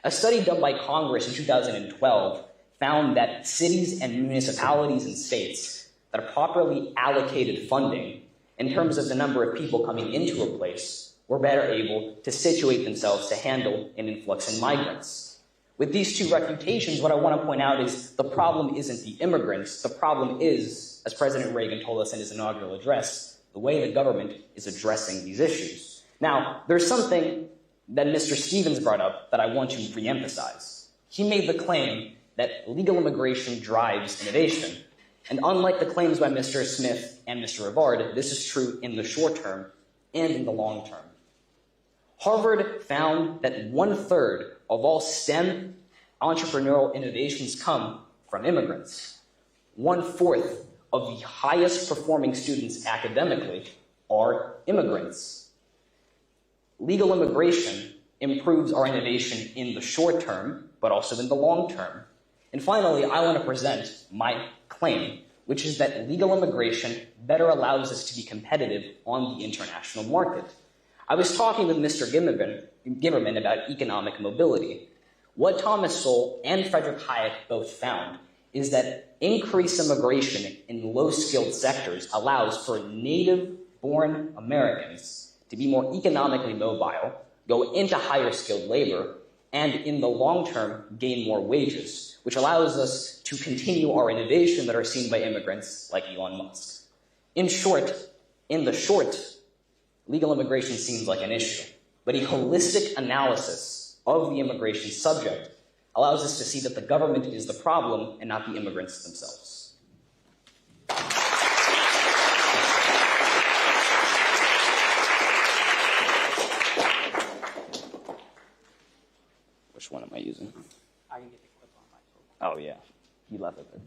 A study done by Congress in 2012 found that cities and municipalities and states that are properly allocated funding in terms of the number of people coming into a place were better able to situate themselves to handle an influx in migrants. With these two refutations, what I want to point out is the problem isn't the immigrants. The problem is, as President Reagan told us in his inaugural address, the way the government is addressing these issues. Now, there's something that Mr. Stevens brought up that I want to reemphasize. He made the claim that legal immigration drives innovation. And unlike the claims by Mr. Smith and Mr. Rivard, this is true in the short term and in the long term. Harvard found that 1/3 of all STEM entrepreneurial innovations come from immigrants. 1/4 of the highest performing students academically are immigrants. Legal immigration improves our innovation in the short term, but also in the long term. And finally, I want to present my claim, which is that legal immigration better allows us to be competitive on the international market. I was talking with Mr. Gimmerman about economic mobility. What Thomas Sowell and Frederick Hayek both found is that increased immigration in low-skilled sectors allows for native-born Americans to be more economically mobile, go into higher-skilled labor, and in the long term, gain more wages, which allows us to continue our innovation that are seen by immigrants like Elon Musk. In the short, legal immigration seems like an issue, but a holistic analysis of the immigration subject allows us to see that the government is the problem and not the immigrants themselves. Which one am I using?
I can get the clip on my phone.
Oh, yeah. You left it there.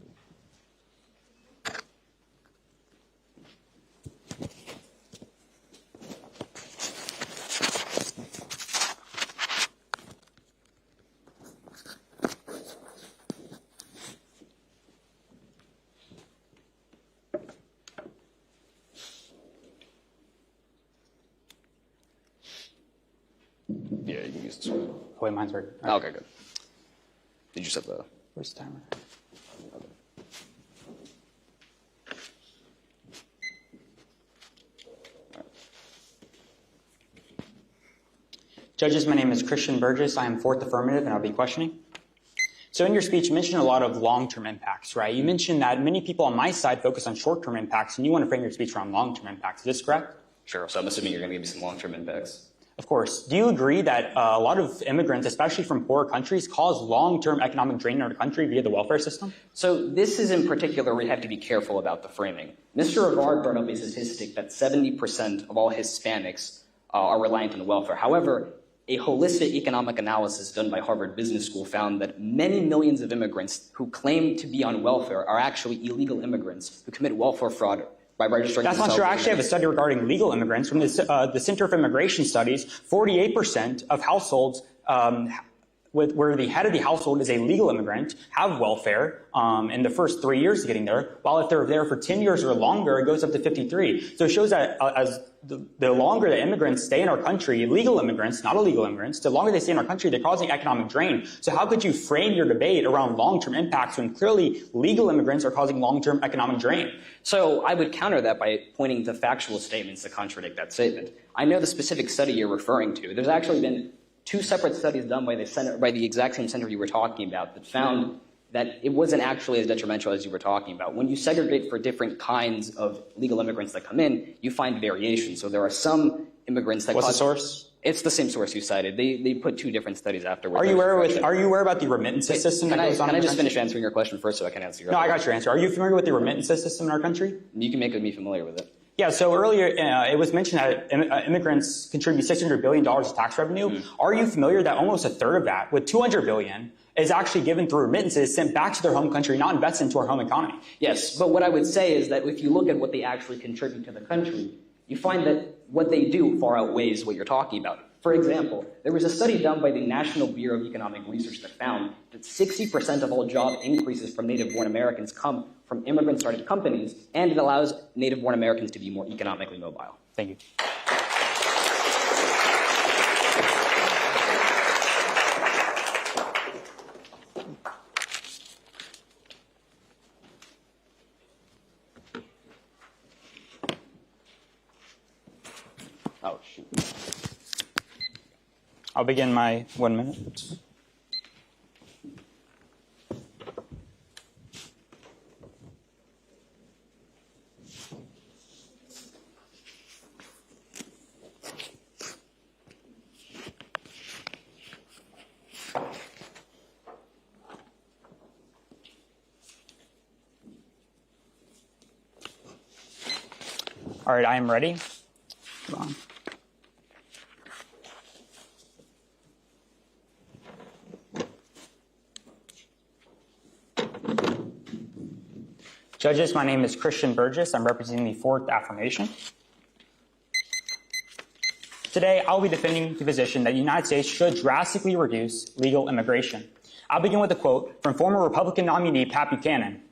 Yeah, you can use this one.
Oh, wait, mine's right.
Oh, okay, good. Did you set the...
Where's the timer? Judges, my name is Christian Burgess. I am fourth affirmative, and I'll be questioning. So in your speech, you mentioned a lot of long-term impacts, right? You mentioned that many people on my side focus on short-term impacts, and you want to frame your speech around long-term impacts. Is this correct?
Sure, so I'm assuming you're going to give me some long-term impacts.
Of course. Do you agree that a lot of immigrants, especially from poorer countries, cause long-term economic drain in our country via the welfare system?
So this is in particular where you have to be careful about the framing. Mr. Rivard brought up a statistic that 70% of all Hispanics are reliant on welfare. However, a holistic economic analysis done by Harvard Business School found that many millions of immigrants who claim to be on welfare are actually illegal immigrants who commit welfare fraud by registering
That's not true. I actually have a study regarding legal immigrants from the Center for Immigration Studies. 48% of households where the head of the household is a legal immigrant have welfare in the first 3 years of getting there, while if they're there for 10 years or longer, it goes up to 53. So it shows that as the longer the immigrants stay in our country, legal immigrants, not illegal immigrants, the longer they stay in our country, they're causing economic drain. So how could you frame your debate around long-term impacts when clearly legal immigrants are causing long-term economic drain?
So I would counter that by pointing to factual statements that contradict that statement. I know the specific study you're referring to. There's actually been 2 separate studies done by the exact same center you were talking about that found that it wasn't actually as detrimental as you were talking about. When you segregate for different kinds of legal immigrants that come in, you find variation. So there are some immigrants that
What's the source?
It's the same source you cited. They put 2 different studies afterwards.
Are you aware about the remittances system?
Can I just finish answering your question first so I can answer your
No, I got your answer. Are you familiar with the remittances system in our country?
You can make me familiar with it.
Yeah, so earlier it was mentioned that immigrants contribute $600 billion to tax revenue. Are you familiar that almost a third of that, with $200 billion, is actually given through remittances sent back to their home country, not invested into our home economy?
Yes, but what I would say is that if you look at what they actually contribute to the country, you find that what they do far outweighs what you're talking about. For example, there was a study done by the National Bureau of Economic Research that found that 60% of all job increases from native-born Americans come from immigrant-started companies, and it allows native-born Americans to be more economically mobile.
Thank you.
Oh, shoot.
I'll begin my 1 minute. All right, I am ready. Hold on. Judges, my name is Christian Burgess. I'm representing the fourth affirmation. Today, I'll be defending the position that the United States should drastically reduce legal immigration. I'll begin with a quote from former Republican nominee Pat Buchanan.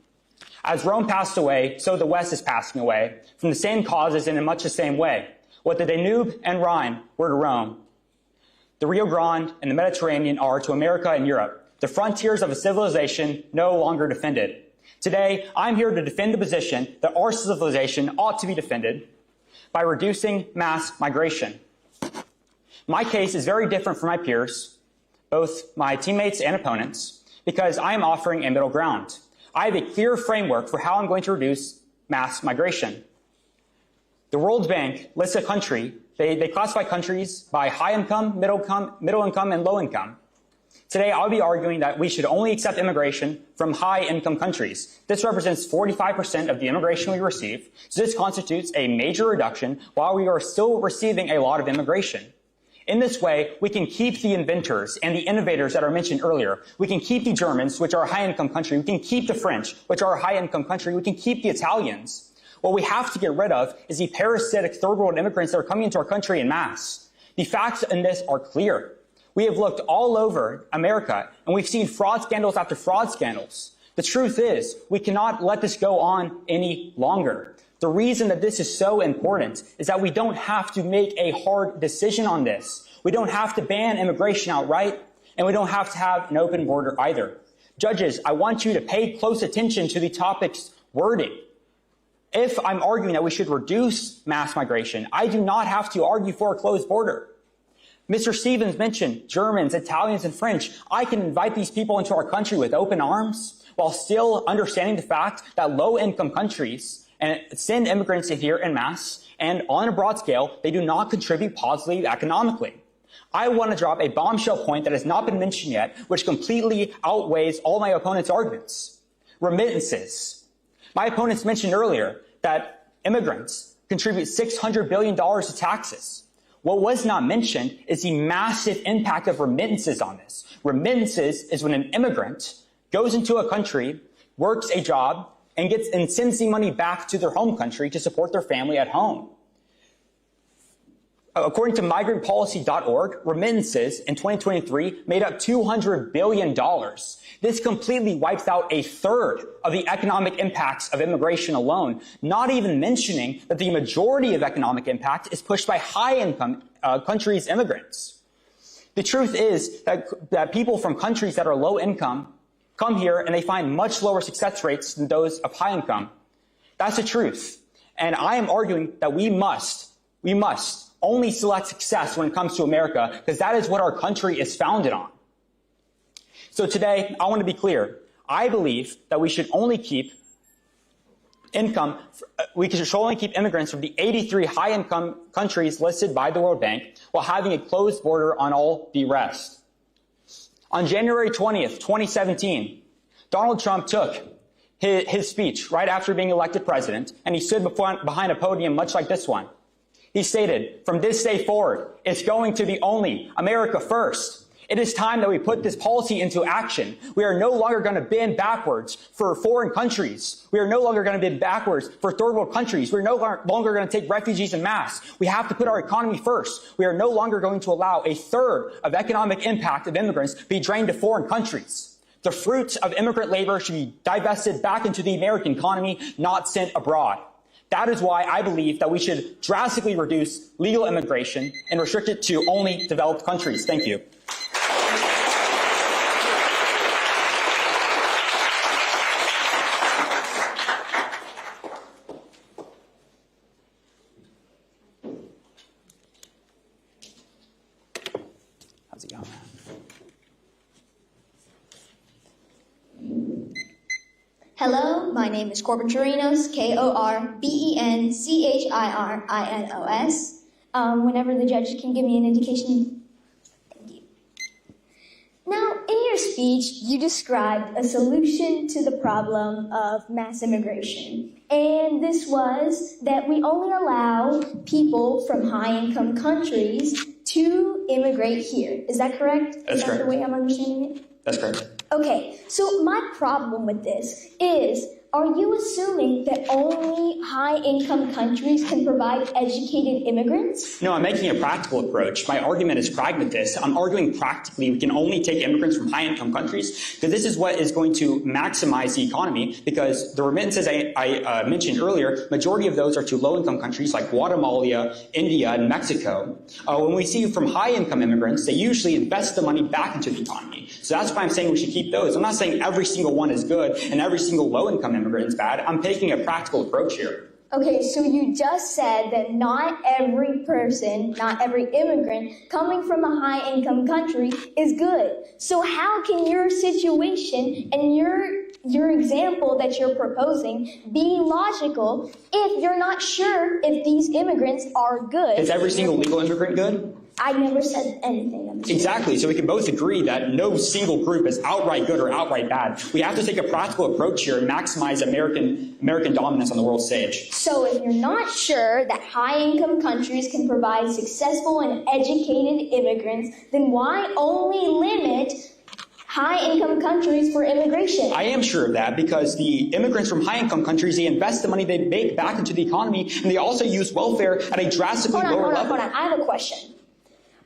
As Rome passed away, so the West is passing away, from the same causes and in much the same way. What the Danube and Rhine were to Rome, the Rio Grande and the Mediterranean are to America and Europe, the frontiers of a civilization no longer defended. Today, I'm here to defend the position that our civilization ought to be defended by reducing mass migration. My case is very different from my peers, both my teammates and opponents, because I am offering a middle ground. I have a clear framework for how I'm going to reduce mass migration. The World Bank lists a country. They classify countries by high income, middle income, and low income. Today, I'll be arguing that we should only accept immigration from high-income countries. This represents 45% of the immigration we receive, so this constitutes a major reduction while we are still receiving a lot of immigration. In this way, we can keep the inventors and the innovators that are mentioned earlier. We can keep the Germans, which are a high-income country. We can keep the French, which are a high-income country. We can keep the Italians. What we have to get rid of is the parasitic third-world immigrants that are coming into our country en masse. The facts in this are clear. We have looked all over America, and we've seen fraud scandals after fraud scandals. The truth is, we cannot let this go on any longer. The reason that this is so important is that we don't have to make a hard decision on this. We don't have to ban immigration outright, and we don't have to have an open border either. Judges, I want you to pay close attention to the topic's wording. If I'm arguing that we should reduce mass migration, I do not have to argue for a closed border. Mr. Stevens mentioned Germans, Italians, and French. I can invite these people into our country with open arms while still understanding the fact that low-income countries and send immigrants in here en masse, and on a broad scale, they do not contribute positively economically. I want to drop a bombshell point that has not been mentioned yet, which completely outweighs all my opponent's arguments. Remittances. My opponents mentioned earlier that immigrants contribute $600 billion to taxes. What was not mentioned is the massive impact of remittances on this. Remittances is when an immigrant goes into a country, works a job, and sends the money back to their home country to support their family at home. According to migrantpolicy.org, remittances in 2023 made up $200 billion. This completely wipes out a third of the economic impacts of immigration alone, not even mentioning that the majority of economic impact is pushed by high-income countries' immigrants. The truth is that people from countries that are low income come here and they find much lower success rates than those of high income. That's the truth. And I am arguing that we must only select success when it comes to America, because that is what our country is founded on. So today, I want to be clear. I believe that we should only keep immigrants from the 83 high-income countries listed by the World Bank while having a closed border on all the rest. On January 20th, 2017, Donald Trump took his speech right after being elected president, and he stood behind a podium much like this one. He stated, "From this day forward, it's going to be only America first. It is time that we put this policy into action. We are no longer going to bend backwards for foreign countries. We are no longer going to bend backwards for third world countries. We're no longer going to take refugees en masse. We have to put our economy first. We are no longer going to allow a third of economic impact of immigrants be drained to foreign countries. The fruits of immigrant labor should be divested back into the American economy, not sent abroad. That is why I believe that we should drastically reduce legal immigration and restrict it to only developed countries." Thank you. How's it going?
Hello, my name is Corbin Chirinos, Korbenchirinos. Whenever the judge can give me an indication. Thank you. Now, in your speech, you described a solution to the problem of mass immigration. And this was that we only allow people from high-income countries to immigrate here. Is that correct?
That's correct.
Is that the way I'm understanding it?
That's correct.
Okay, so my problem with this is, are you assuming that only high-income countries can provide educated immigrants?
No, I'm making a practical approach. My argument is pragmatist. I'm arguing practically we can only take immigrants from high-income countries because this is what is going to maximize the economy, because the remittances I mentioned earlier, majority of those are to low-income countries like Guatemala, India, and Mexico. When we see from high-income immigrants, they usually invest the money back into the economy. So that's why I'm saying we should keep those. I'm not saying every single one is good and every single low-income immigrant is bad. I'm taking a practical approach here.
Okay, so you just said that not every person, not every immigrant coming from a high-income country is good. So how can your situation and your example that you're proposing be logical if you're not sure if these immigrants are good?
Is every single legal immigrant good?
I never said anything.
Exactly. So we can both agree that no single group is outright good or outright bad. We have to take a practical approach here and maximize American dominance on the world stage.
So if you're not sure that high-income countries can provide successful and educated immigrants, then why only limit high-income countries for immigration?
I am sure of that because the immigrants from high-income countries, they invest the money they make back into the economy, and they also use welfare at a drastically lower level.
Hold on. I have a question.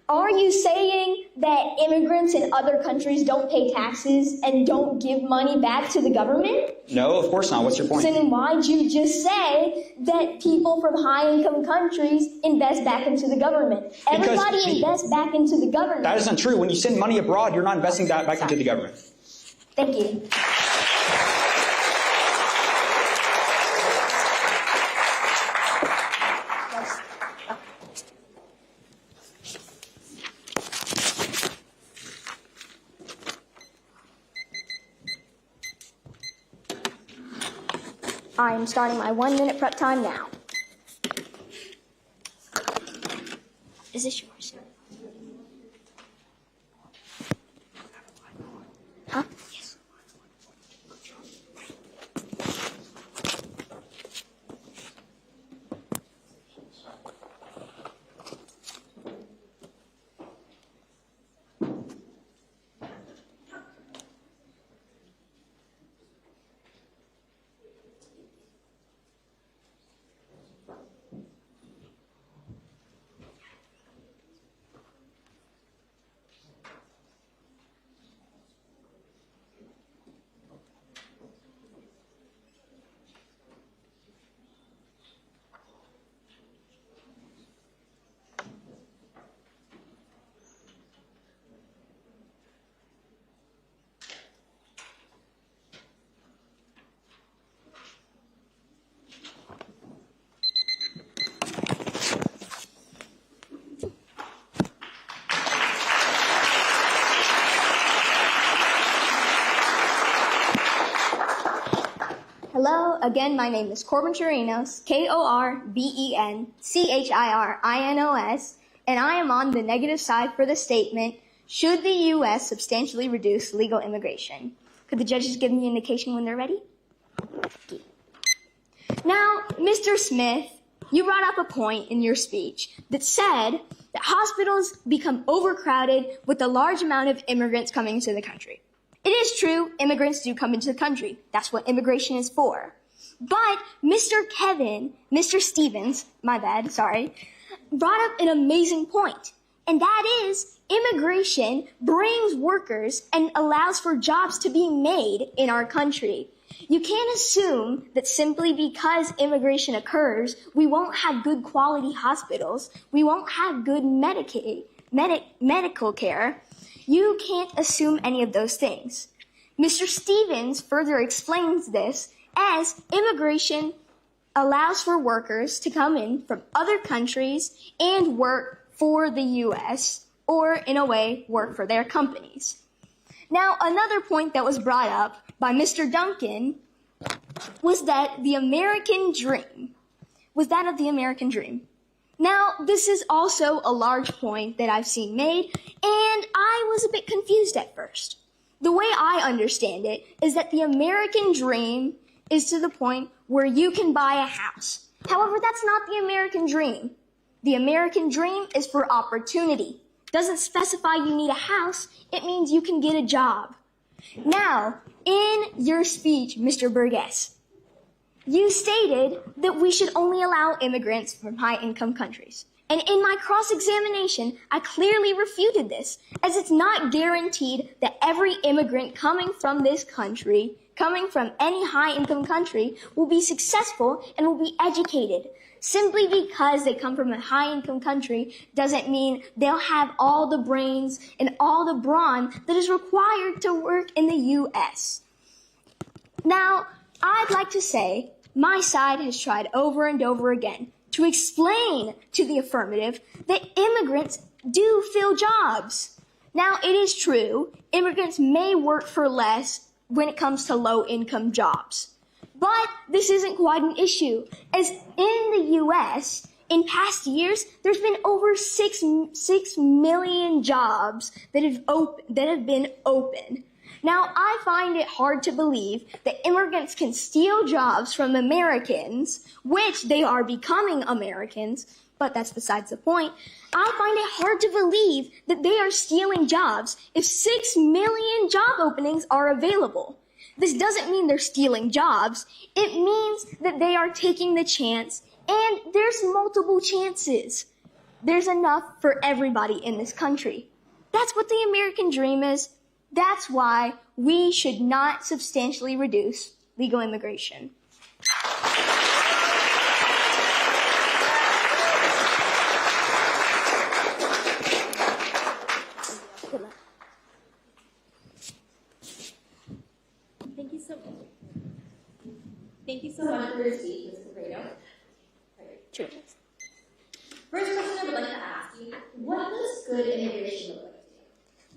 Are you saying that immigrants in other countries don't pay taxes and don't give money back to the government?
No, of course not. What's your point?
So then why'd you just say that people from high-income countries invest back into the government? Everybody invests back into the government.
That is not true. When you send money abroad, you're not investing that back into the government.
Thank you. I am starting my 1-minute prep time now. Is this yours? Huh? Yes. Hello, again, my name is Corbin Chirinos, Korbenchirinos, and I am on the negative side for the statement, should the U.S. substantially reduce legal immigration? Could the judges give me an indication when they're ready? Now, Mr. Smith, you brought up a point in your speech that said that hospitals become overcrowded with a large amount of immigrants coming into the country. It is true, immigrants do come into the country. That's what immigration is for. But Mr. Stevens, brought up an amazing point. And that is, immigration brings workers and allows for jobs to be made in our country. You can't assume that simply because immigration occurs, we won't have good quality hospitals, we won't have good medical care. You can't assume any of those things. Mr. Stevens further explains this as immigration allows for workers to come in from other countries and work for the U.S., or in a way, work for their companies. Now, another point that was brought up by Mr. Duncan was that the American dream was that of the American dream. Now, this is also a large point that I've seen made, and I was a bit confused at first. The way I understand it is that the American dream is to the point where you can buy a house. However, that's not the American dream. The American dream is for opportunity. Doesn't specify you need a house, it means you can get a job. Now, in your speech, Mr. Burgess, you stated that we should only allow immigrants from high-income countries. And in my cross-examination, I clearly refuted this, as it's not guaranteed that every immigrant coming from this country, coming from any high-income country, will be successful and will be educated. Simply because they come from a high-income country doesn't mean they'll have all the brains and all the brawn that is required to work in the U.S. Now, I'd like to say my side has tried over and over again to explain to the affirmative that immigrants do fill jobs. Now, it is true, immigrants may work for less when it comes to low-income jobs. But this isn't quite an issue, as in the U.S., in past years, there's been over 6 million jobs that have been open. Now, I find it hard to believe that immigrants can steal jobs from Americans, which they are becoming Americans, but that's besides the point. I find it hard to believe that they are stealing jobs if 6 million job openings are available. This doesn't mean they're stealing jobs. It means that they are taking the chance, and there's multiple chances. There's enough for everybody in this country. That's what the American dream is. That's why we should not substantially reduce legal immigration.
Thank you so much for your speech, Ms. Corredo.
Sure.
First question I would like to ask you, what does good immigration look like to you?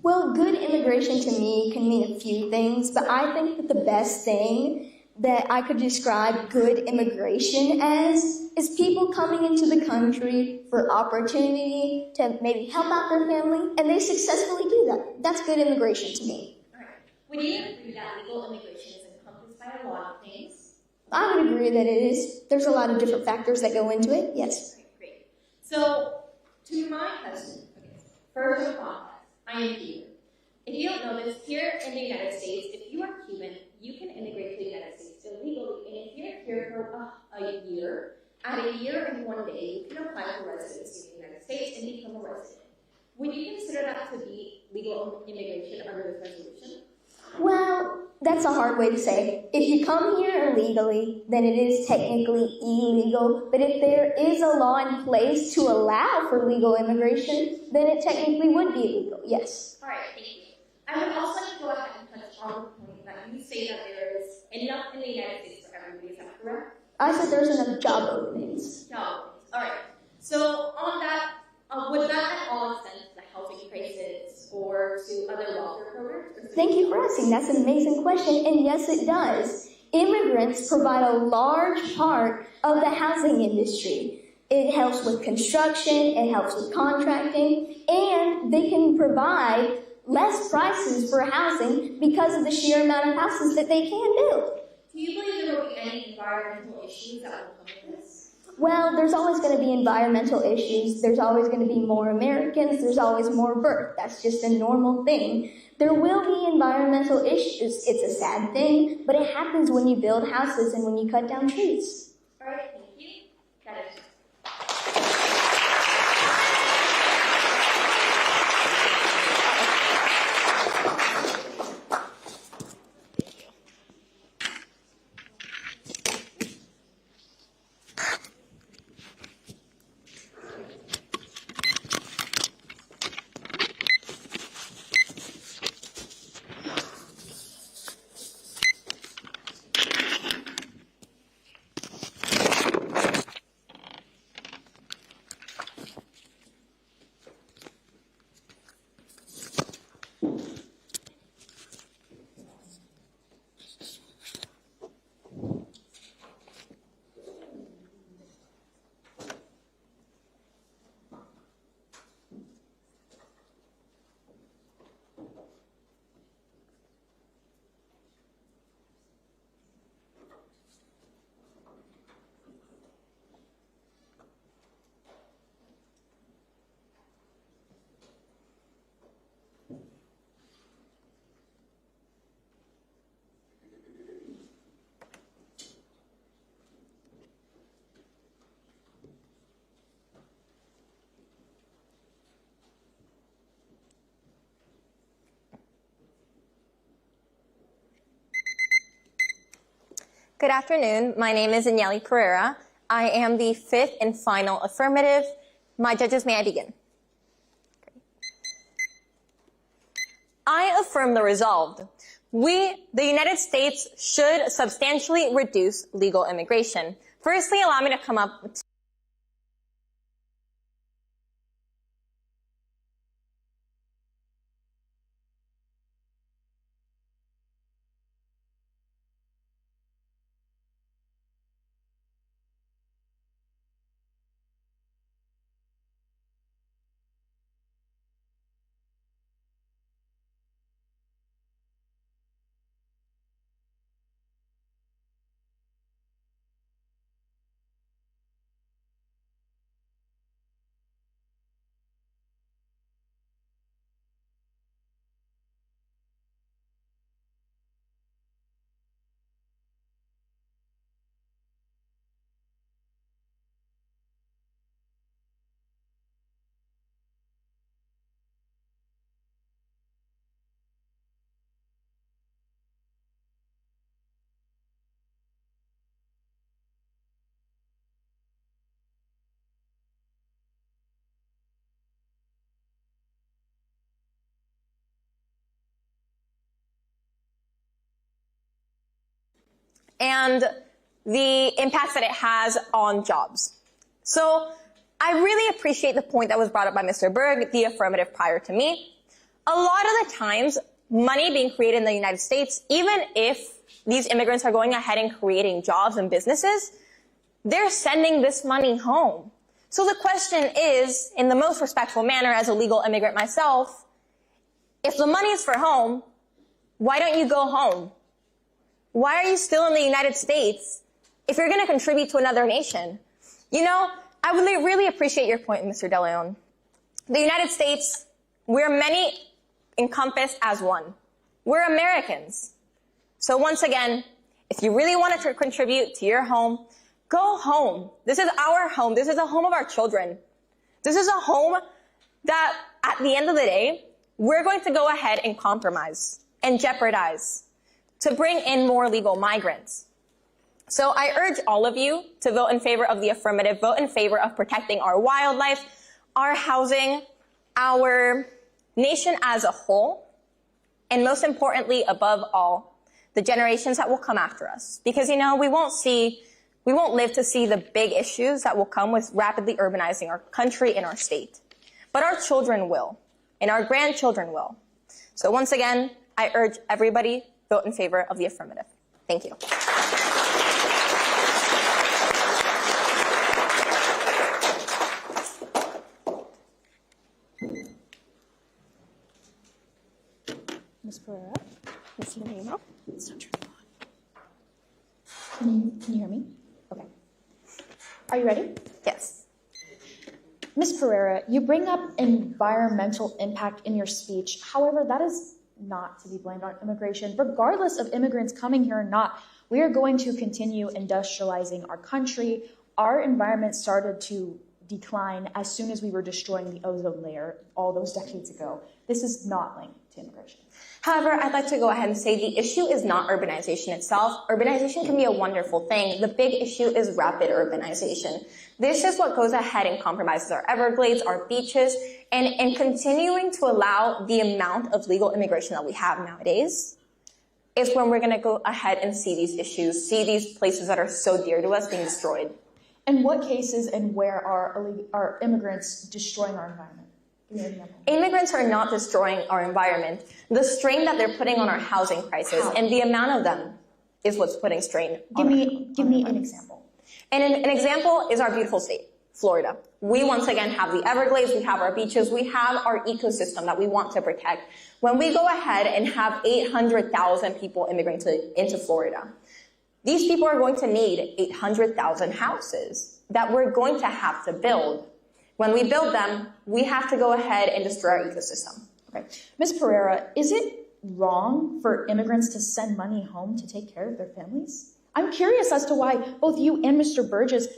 Well, good immigration to me can mean a few things, but I think that the best thing that I could describe good immigration as is people coming into the country for opportunity to maybe help out their family, and they successfully do that. That's good immigration to me.
All right. Would you agree that legal immigration is encompassed by a lot of things?
I would agree that it is. There's a lot of different factors that go into it, yes.
Great. So, to my question, first of all, I am Cuban. If you don't know this, here in the United States, if you are Cuban, you can immigrate to the United States illegally. And if you're here for a year, at a year and 1 day, you can apply for residency in the United States and become a resident. Would you consider that to be legal immigration under this resolution?
Well, that's a hard way to say. If you come here illegally, then it is technically illegal. But if there is a law in place to allow for legal immigration, then it technically would be illegal, yes.
All right, thank you. I would also like to go ahead and touch on the point that you say that there is enough in the United States for everybody. Is that correct?
I said there's enough job openings.
Job openings. All right. So on that, would that at all extend to the housing crisis or to other welfare programs?
Thank you for asking. That's an amazing question, and yes, it does. Immigrants provide a large part of the housing industry. It helps with construction, it helps with contracting, and they can provide less prices for housing because of the sheer amount of houses that they can build.
Do you believe there will be any environmental issues that will come with this?
Well, there's always going to be environmental issues. There's always going to be more Americans. There's always more birth. That's just a normal thing. There will be environmental issues. It's a sad thing, but it happens when you build houses and when you cut down trees.
All right, thank you. That is.
Good afternoon. My name is Inyeli Pereira. I am the fifth and final affirmative. My judges, may I begin? I affirm the resolved. We, the United States, should substantially reduce legal immigration. Firstly, allow me to come up with and the impacts that it has on jobs. So I really appreciate the point that was brought up by Mr. Berg, the affirmative prior to me. A lot of the times, money being created in the United States, even if these immigrants are going ahead and creating jobs and businesses, they're sending this money home. So the question is, in the most respectful manner as a legal immigrant myself, if the money is for home, why don't you go home? Why are you still in the United States if you're going to contribute to another nation? You know, I would really appreciate your point, Mr. De Leon. The United States, we're many encompassed as one. We're Americans. So once again, if you really want to contribute to your home, go home. This is our home. This is the home of our children. This is a home that, at the end of the day, we're going to go ahead and compromise and jeopardize to bring in more legal migrants. So I urge all of you to vote in favor of the affirmative, vote in favor of protecting our wildlife, our housing, our nation as a whole, and most importantly, above all, the generations that will come after us. Because, you know, we won't live to see the big issues that will come with rapidly urbanizing our country and our state. But our children will, and our grandchildren will. So once again, I urge everybody, vote in favor of the affirmative. Thank you.
Ms. Pereira, Ms. Menino. Can you hear me? Okay. Are you ready?
Yes.
Ms. Pereira, you bring up environmental impact in your speech. However, that is not to be blamed on immigration. Regardless of immigrants coming here or not, we are going to continue industrializing our country. Our environment started to decline as soon as we were destroying the ozone layer all those decades ago. This is not linked to immigration.
However, I'd like to go ahead and say the issue is not urbanization itself. Urbanization can be a wonderful thing. The big issue is rapid urbanization. This is what goes ahead and compromises our Everglades, our beaches, and continuing to allow the amount of legal immigration that we have nowadays is when we're going to go ahead and see these issues, see these places that are so dear to us being destroyed.
In what cases and where are immigrants destroying our environment?
Immigrants are not destroying our environment. The strain that they're putting on our housing crisis and the amount of them is what's putting strain on
Give me an example.
And an example is our beautiful state, Florida. We once again have the Everglades, we have our beaches, we have our ecosystem that we want to protect. When we go ahead and have 800,000 people immigrating into Florida, these people are going to need 800,000 houses that we're going to have to build. When we build them, we have to go ahead and destroy our ecosystem.
Okay. Ms. Pereira, is it wrong for immigrants to send money home to take care of their families? I'm curious as to why both you and Mr. Burgess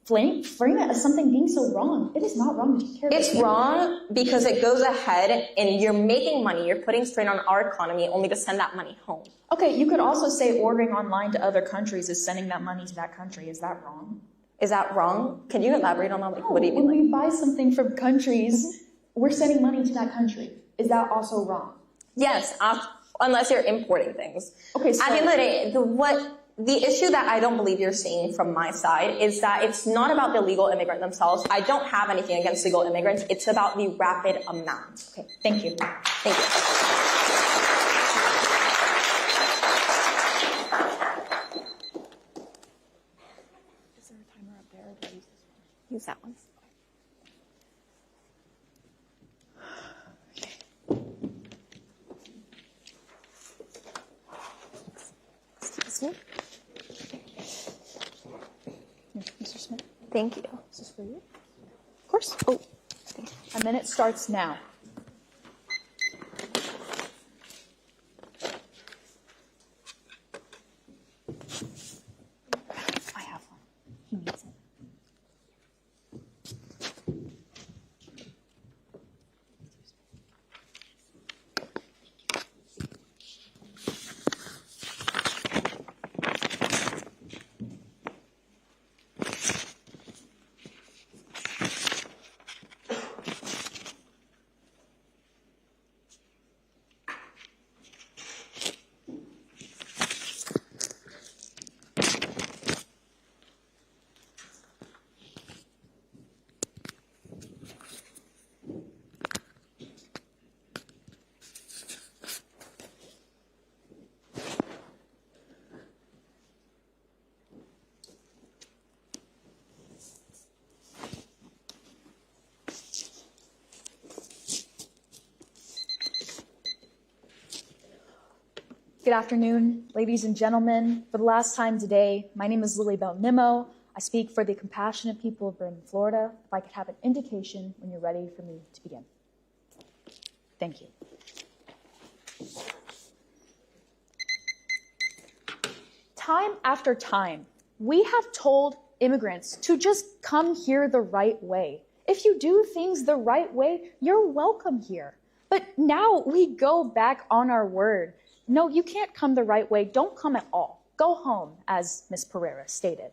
frame it as something being so wrong. It is not wrong to take care of
It's wrong because it goes ahead and you're making money, you're putting strain on our economy only to send that money home.
Okay, you could also say ordering online to other countries is sending that money to that country. Is that wrong?
Is that wrong? Can you elaborate on that? Like, what do you mean?
When we buy something from countries, we're sending money to that country. Is that also wrong?
Yes, unless you're importing things.
Okay, so
at the end of the day, the issue that I don't believe you're seeing from my side is that it's not about the legal immigrant themselves. I don't have anything against legal immigrants. It's about the rapid amount.
Okay, thank you.
Thank you. Use that one. Excuse me.
Mr. Smith?
Thank you.
Is this for you?
Of course. Oh, thank you.
A minute starts now. I have one. He needs it. Good afternoon, ladies and gentlemen. For the last time today, my name is Lily Bell Nimmo. I speak for the compassionate people of Vernon, Florida. If I could have an indication when you're ready for me to begin. Thank you. Time after time, we have told immigrants to just come here the right way. If you do things the right way, you're welcome here. But now we go back on our word. No, you can't come the right way. Don't come at all. Go home, as Ms. Pereira stated.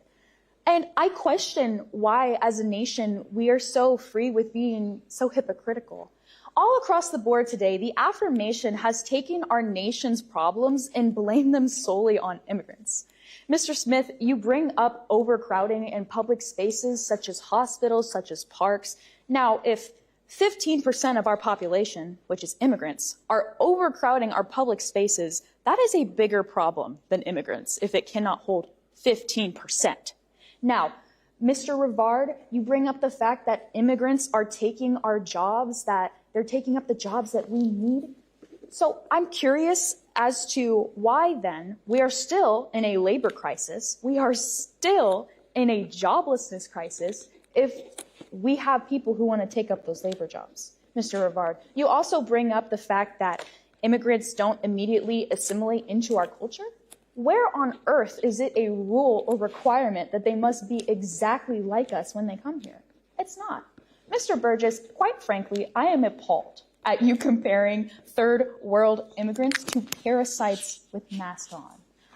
And I question why, as a nation, we are so free with being so hypocritical. All across the board today, the affirmation has taken our nation's problems and blamed them solely on immigrants. Mr. Smith, you bring up overcrowding in public spaces such as hospitals, such as parks. Now, if 15% of our population, which is immigrants, are overcrowding our public spaces, that is a bigger problem than immigrants if it cannot hold 15%. Now, Mr. Rivard, you bring up the fact that immigrants are taking our jobs, that they're taking up the jobs that we need. So I'm curious as to why then we are still in a labor crisis, we are still in a joblessness crisis if we have people who want to take up those labor jobs. Mr. Rivard, you also bring up the fact that immigrants don't immediately assimilate into our culture. Where on earth is it a rule or requirement that they must be exactly like us when they come here? It's not. Mr. Burgess, quite frankly, I am appalled at you comparing third world immigrants to parasites with masks on.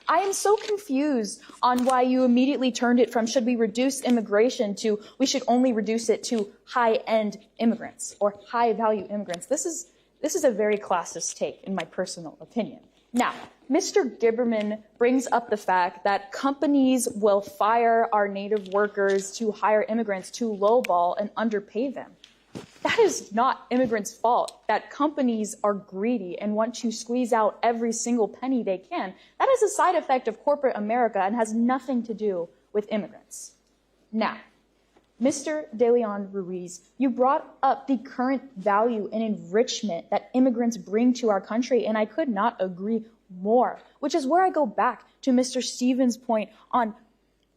I am so confused on why you immediately turned it from should we reduce immigration to we should only reduce it to high-end immigrants or high-value immigrants. This is a very classist take, in my personal opinion. Now, Mr. Gibberman brings up the fact that companies will fire our native workers to hire immigrants to lowball and underpay them. That is not immigrants' fault, that companies are greedy and want to squeeze out every single penny they can. That is a side effect of corporate America and has nothing to do with immigrants. Now, Mr. De Leon Ruiz, you brought up the current value and enrichment that immigrants bring to our country, and I could not agree more, which is where I go back to Mr. Stevens' point on,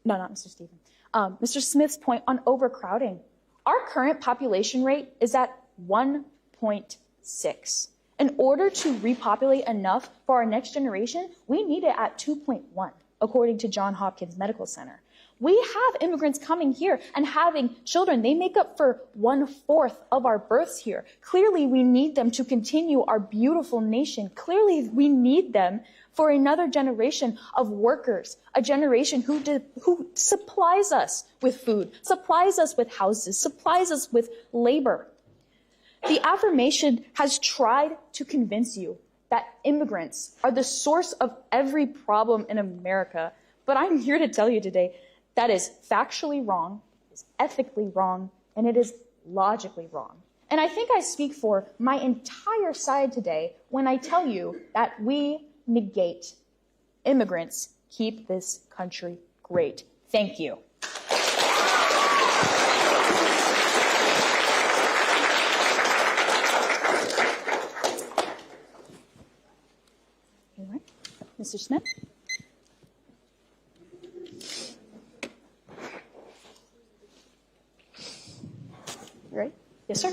no, not Mr. Stevens, Mr. Smith's point on overcrowding. Our current population rate is at 1.6. In order to repopulate enough for our next generation, we need it at 2.1, according to Johns Hopkins Medical Center. We have immigrants coming here and having children. They make up for 1/4 of our births here. Clearly, we need them to continue our beautiful nation. Clearly, we need them for another generation of workers, a generation who supplies us with food, supplies us with houses, supplies us with labor. The affirmation has tried to convince you that immigrants are the source of every problem in America, but I'm here to tell you today that is factually wrong, is ethically wrong, and it is logically wrong. And I think I speak for my entire side today when I tell you that we negate immigrants keep this country great. Thank you. All right. Mr. Smith? Right? Yes, sir.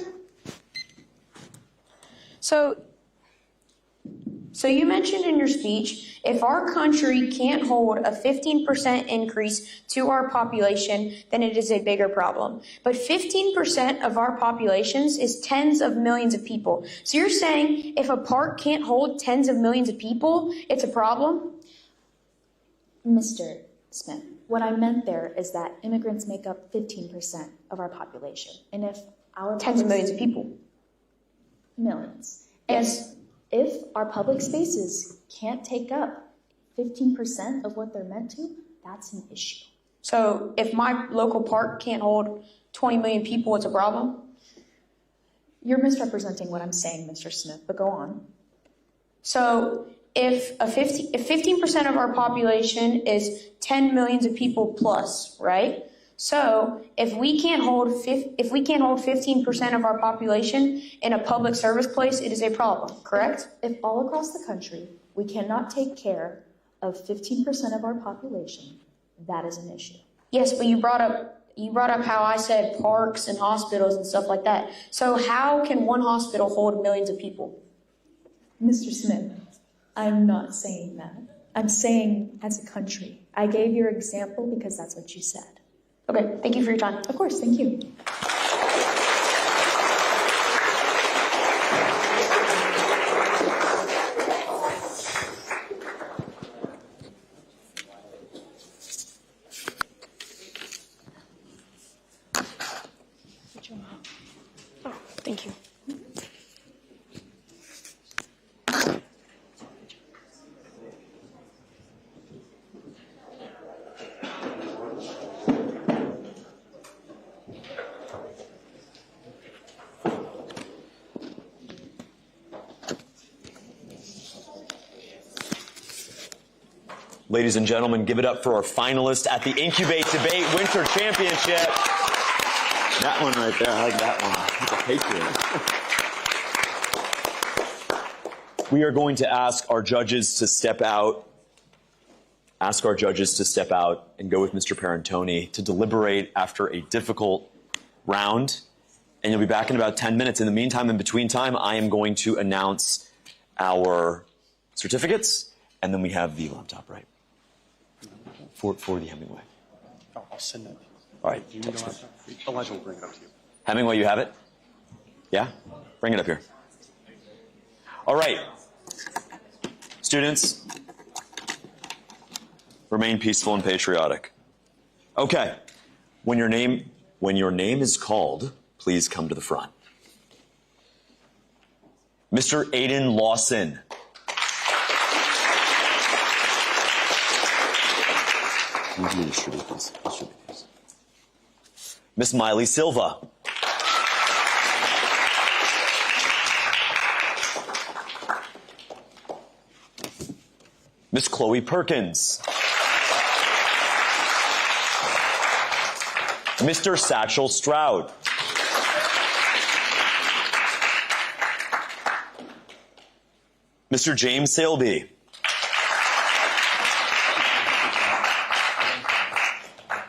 So you mentioned in your speech, if our country can't hold a 15% increase to our population, then it is a bigger problem. But 15% of our populations is tens of millions of people. So you're saying if a park can't hold tens of millions of people, it's a problem?
Mr. Smith, what I meant there is that immigrants make up 15% of our population. And if our
tens of millions of people.
Millions.
Yes.
And if our public spaces can't take up 15% of what they're meant to, that's an issue.
So if my local park can't hold 20 million people, it's a problem?
You're misrepresenting what I'm saying, Mr. Smith, but go on.
So if 15% of our population is 10 millions of people plus, right? So if we can't hold 15% of our population in a public service place, it is a problem, correct?
If all across the country we cannot take care of 15% of our population, that is an issue.
Yes, but you brought up how I said parks and hospitals and stuff like that. So how can one hospital hold millions of people?
Mr. Smith, I'm not saying that. I'm saying as a country. I gave your example because that's what you said.
Okay, thank you for your time.
Of course, thank you.
Oh, thank you.
Ladies and gentlemen, give it up for our finalist at the Incubate Debate Winter Championship. That one right there, I like that one. He's a patriot. We are going to ask our judges to step out. And go with Mr. Parentoni to deliberate after a difficult round. And you'll be back in about 10 minutes. In the meantime, in between time, I am going to announce our certificates. And then we have the laptop, right? For the Hemingway.
Oh, I'll send that.
All right.
Elijah will bring it up to you.
Hemingway, you have it? Yeah? Bring it up here. All right. Students, remain peaceful and patriotic. Okay. When your name is called, please come to the front. Mr. Aiden Lawson. Miss Miley Silva. Miss Chloe Perkins. Mr. Satchel Stroud. Mr. James Saleby.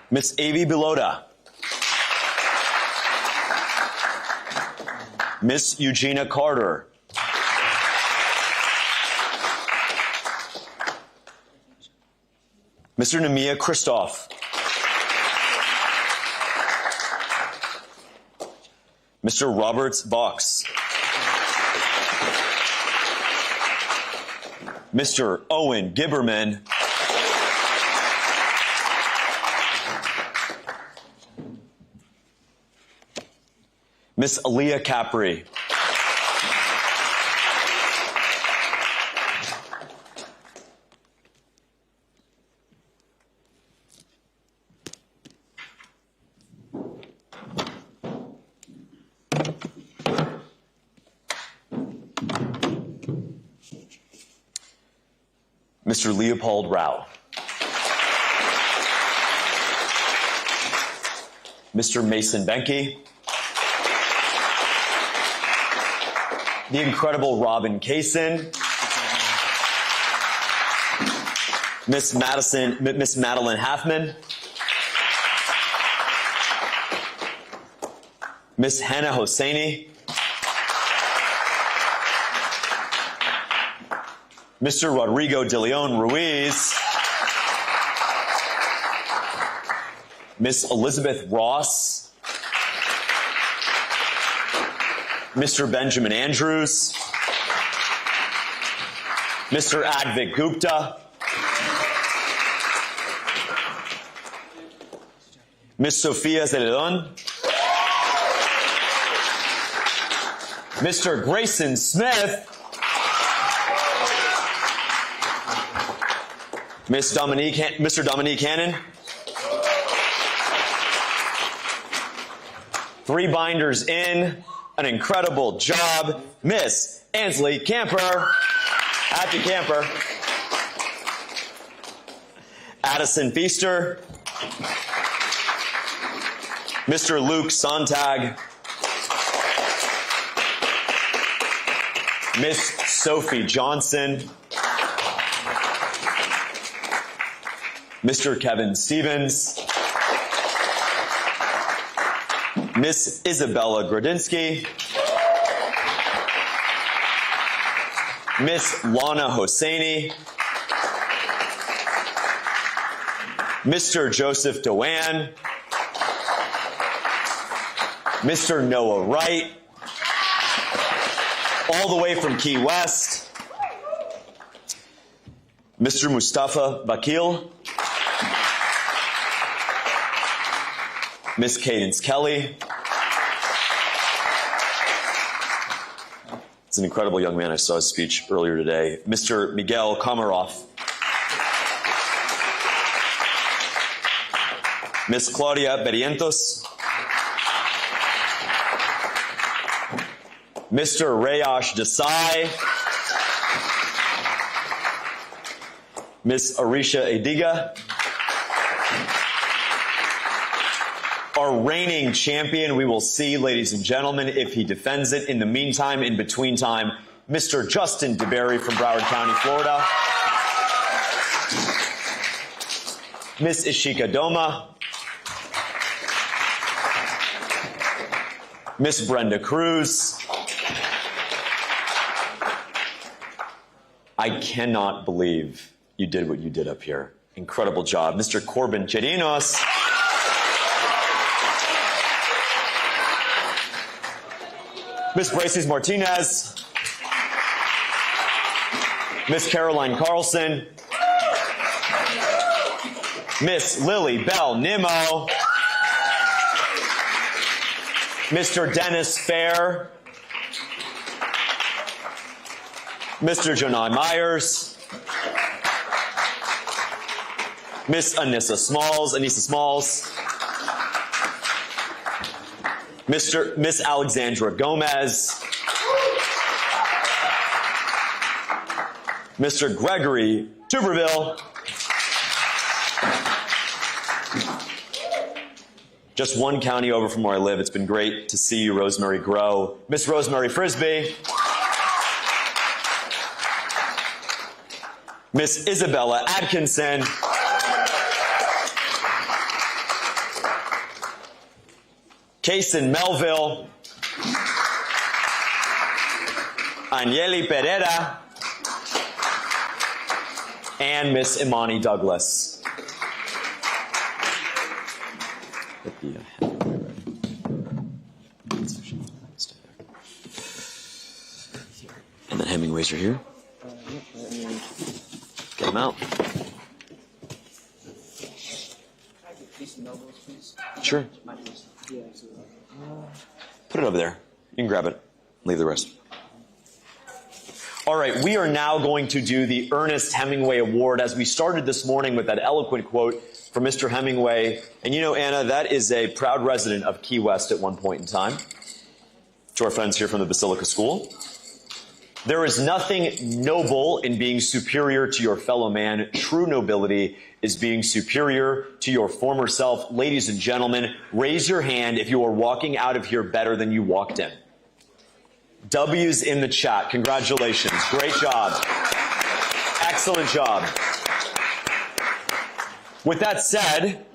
Miss Avi Bilota. Miss Eugenia Carter. Mr. Nemia Christoph. Mr. Roberts Box. Mr. Owen Gibberman. Miss Aaliyah Capri. Mr. Leopold Rao. Mr. Mason Benke. The incredible Robin Kaysen. Miss Madeline Halfman. Miss Hannah Hosseini. Mr. Rodrigo de Leon Ruiz. Miss Elizabeth Ross. Mr. Benjamin Andrews. Mr. Advik Gupta. Miss Sophia Zeledon. Mr. Grayson Smith. Mr. Dominique Hannon. 3 binders in. An incredible job. Miss Ansley Camper. Happy Camper. Addison Feaster. Mr. Luke Sontag. Miss Sophie Johnson. Mr. Kevin Stevens. Miss Isabella Grodinsky. Miss Lana Hosseini. Mr. Joseph Dewan. Mr. Noah Wright. All the way from Key West. Mr. Mustafa Bakil. Miss Cadence Kelly. It's an incredible young man. I saw his speech earlier today. Mr. Miguel Komarov. Miss Claudia Berrientos. Mr. Rayash Desai. Miss Arisha Ediga. Our reigning champion, we will see, ladies and gentlemen, if he defends it. In the meantime, in between time, Mr. Justin DeBerry from Broward County, Florida. Miss Ishika Doma. Miss Brenda Cruz. I cannot believe you did what you did up here. Incredible job. Mr. Corbin Chirinos. Miss Braces Martinez. Miss Caroline Carlson. Miss Lily Bell Nimmo. Mr. Dennis Fair. Mr. Jonai Myers. Miss Anissa Smalls. Miss Alexandra Gomez. Mr. Gregory Tuberville. Just one county over from where I live. It's been great to see you, Rosemary, grow. Miss Rosemary Frisbee. Miss Isabella Atkinson. Kason Melville. Anieli Pereira. And Miss Imani Douglas. And then Hemingways are here. Get them out. Sure. Put it over there. You can grab it. Leave the rest. All right, we are now going to do the Ernest Hemingway Award, as we started this morning with that eloquent quote from Mr. Hemingway. And you know, Anna, that is a proud resident of Key West at one point in time. To our friends here from the Basilica School. There is nothing noble in being superior to your fellow man. True nobility is being superior to your former self. Ladies and gentlemen, raise your hand if you are walking out of here better than you walked in. W's in the chat. Congratulations. Great job. Excellent job. With that said,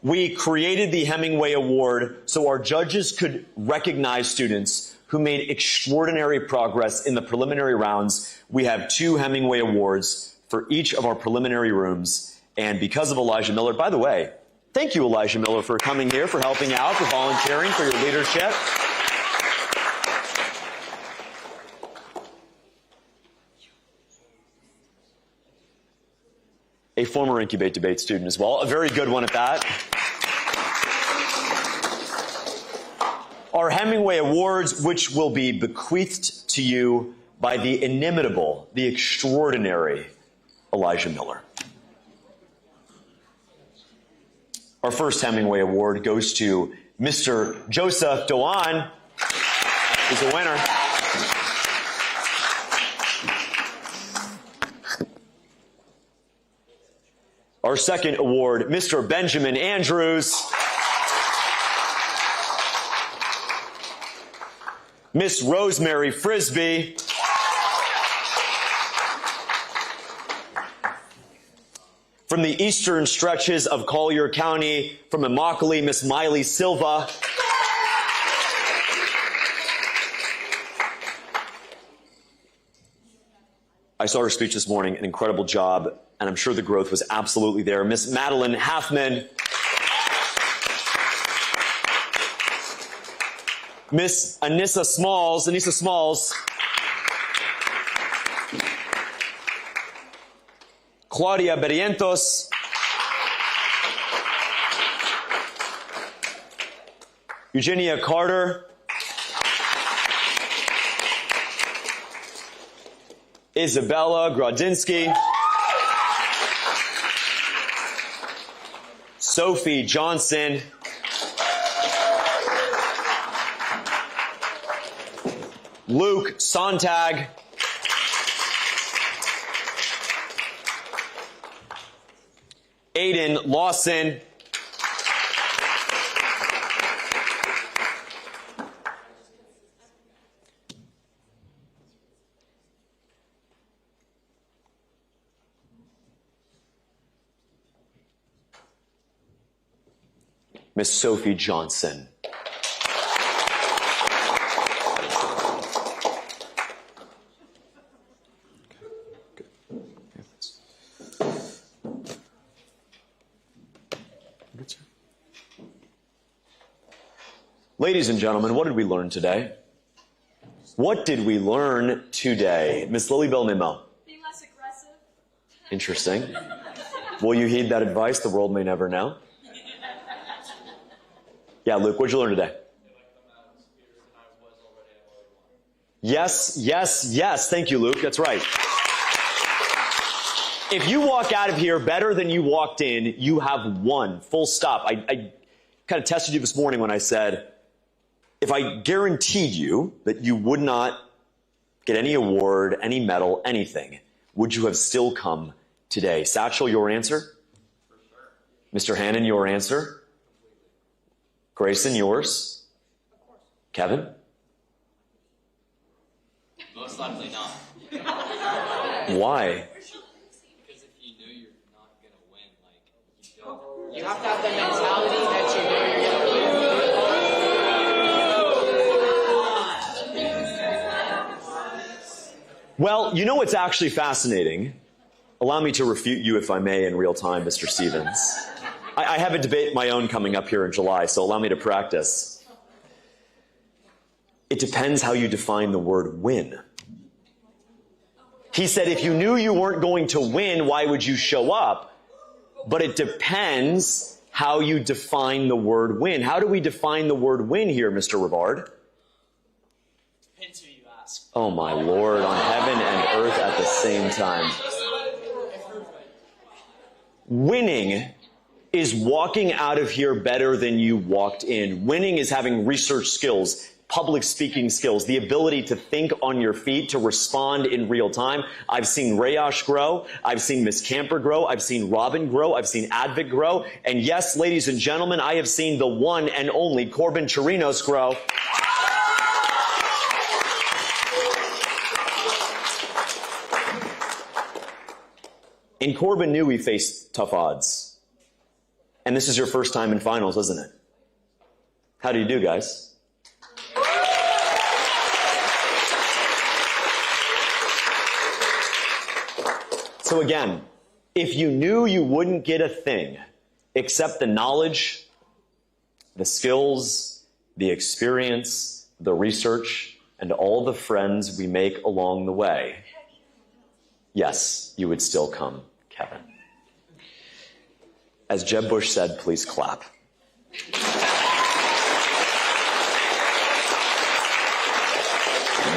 we created the Hemingway Award so our judges could recognize students who made extraordinary progress in the preliminary rounds. We have 2 Hemingway Awards for each of our preliminary rooms. And because of Elijah Miller, by the way, thank you, Elijah Miller, for coming here, for helping out, for volunteering, for your leadership. A former Incubate debate student as well, a very good one at that. Our Hemingway Awards, which will be bequeathed to you by the inimitable, the extraordinary Elijah Miller. Our first Hemingway Award goes to Mr. Joseph Doan, who's a winner. Our second award, Mr. Benjamin Andrews. Miss Rosemary Frisbee. From the eastern stretches of Collier County, from Immokalee, Miss Miley Silva. I saw her speech this morning, an incredible job, and I'm sure the growth was absolutely there. Miss Madeline Halfman. Miss Anissa Smalls. Claudia Berrientos. Eugenia Carter. Isabella Grodzinski. Sophie Johnson. Luke Sontag. Aiden Lawson. Miss Sophie Johnson. Ladies and gentlemen, what did we learn today? What did we learn today? Miss Lilybell Mimo.
Be less aggressive.
Interesting. Will you heed that advice? The world may never know. Yeah, Luke, what did you learn today? Yes, yes, yes. Thank you, Luke. That's right. If you walk out of here better than you walked in, you have won. Full stop. I kind of tested you this morning when I said, if I guaranteed you that you would not get any award, any medal, anything, would you have still come today? Satchel, your answer? For sure. Mr. Hannon, your answer? Grayson, yours? Of course. Kevin?
Most likely not.
Why?
Because if you knew you're not going to win, like, you don't.
You have to have the mentality that you know you're going to win.
Well, you know what's actually fascinating? Allow me to refute you, if I may, in real time, Mr. Stevens. I have a debate of my own coming up here in July, so allow me to practice. It depends how you define the word win. He said, if you knew you weren't going to win, why would you show up? But it depends how you define the word win. How do we define the word win here, Mr. Rivard?
Depends who you ask.
Oh my Lord, on heaven and earth at the same time. Winning is walking out of here better than you walked in. Winning is having research skills, public speaking skills, the ability to think on your feet, to respond in real time. I've seen Rayosh grow. I've seen Miss Camper grow. I've seen Robin grow. I've seen Advik grow. And yes, ladies and gentlemen, I have seen the one and only Corbin Chirinos grow. And Corbin knew he faced tough odds. And this is your first time in finals, isn't it? How do you do, guys? So again, if you knew you wouldn't get a thing except the knowledge, the skills, the experience, the research, and all the friends we make along the way, yes, you would still come, Kevin. As Jeb Bush said, please clap.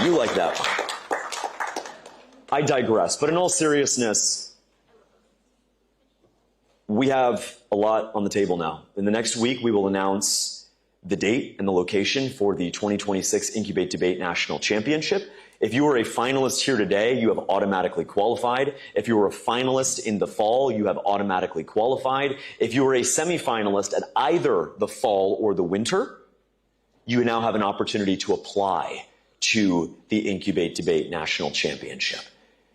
You like that one. I digress, but in all seriousness, we have a lot on the table now. In the next week, we will announce the date and the location for the 2026 Incubate Debate National Championship. If you were a finalist here today, you have automatically qualified. If you were a finalist in the fall, you have automatically qualified. If you were a semifinalist at either the fall or the winter, you now have an opportunity to apply to the Incubate Debate National Championship.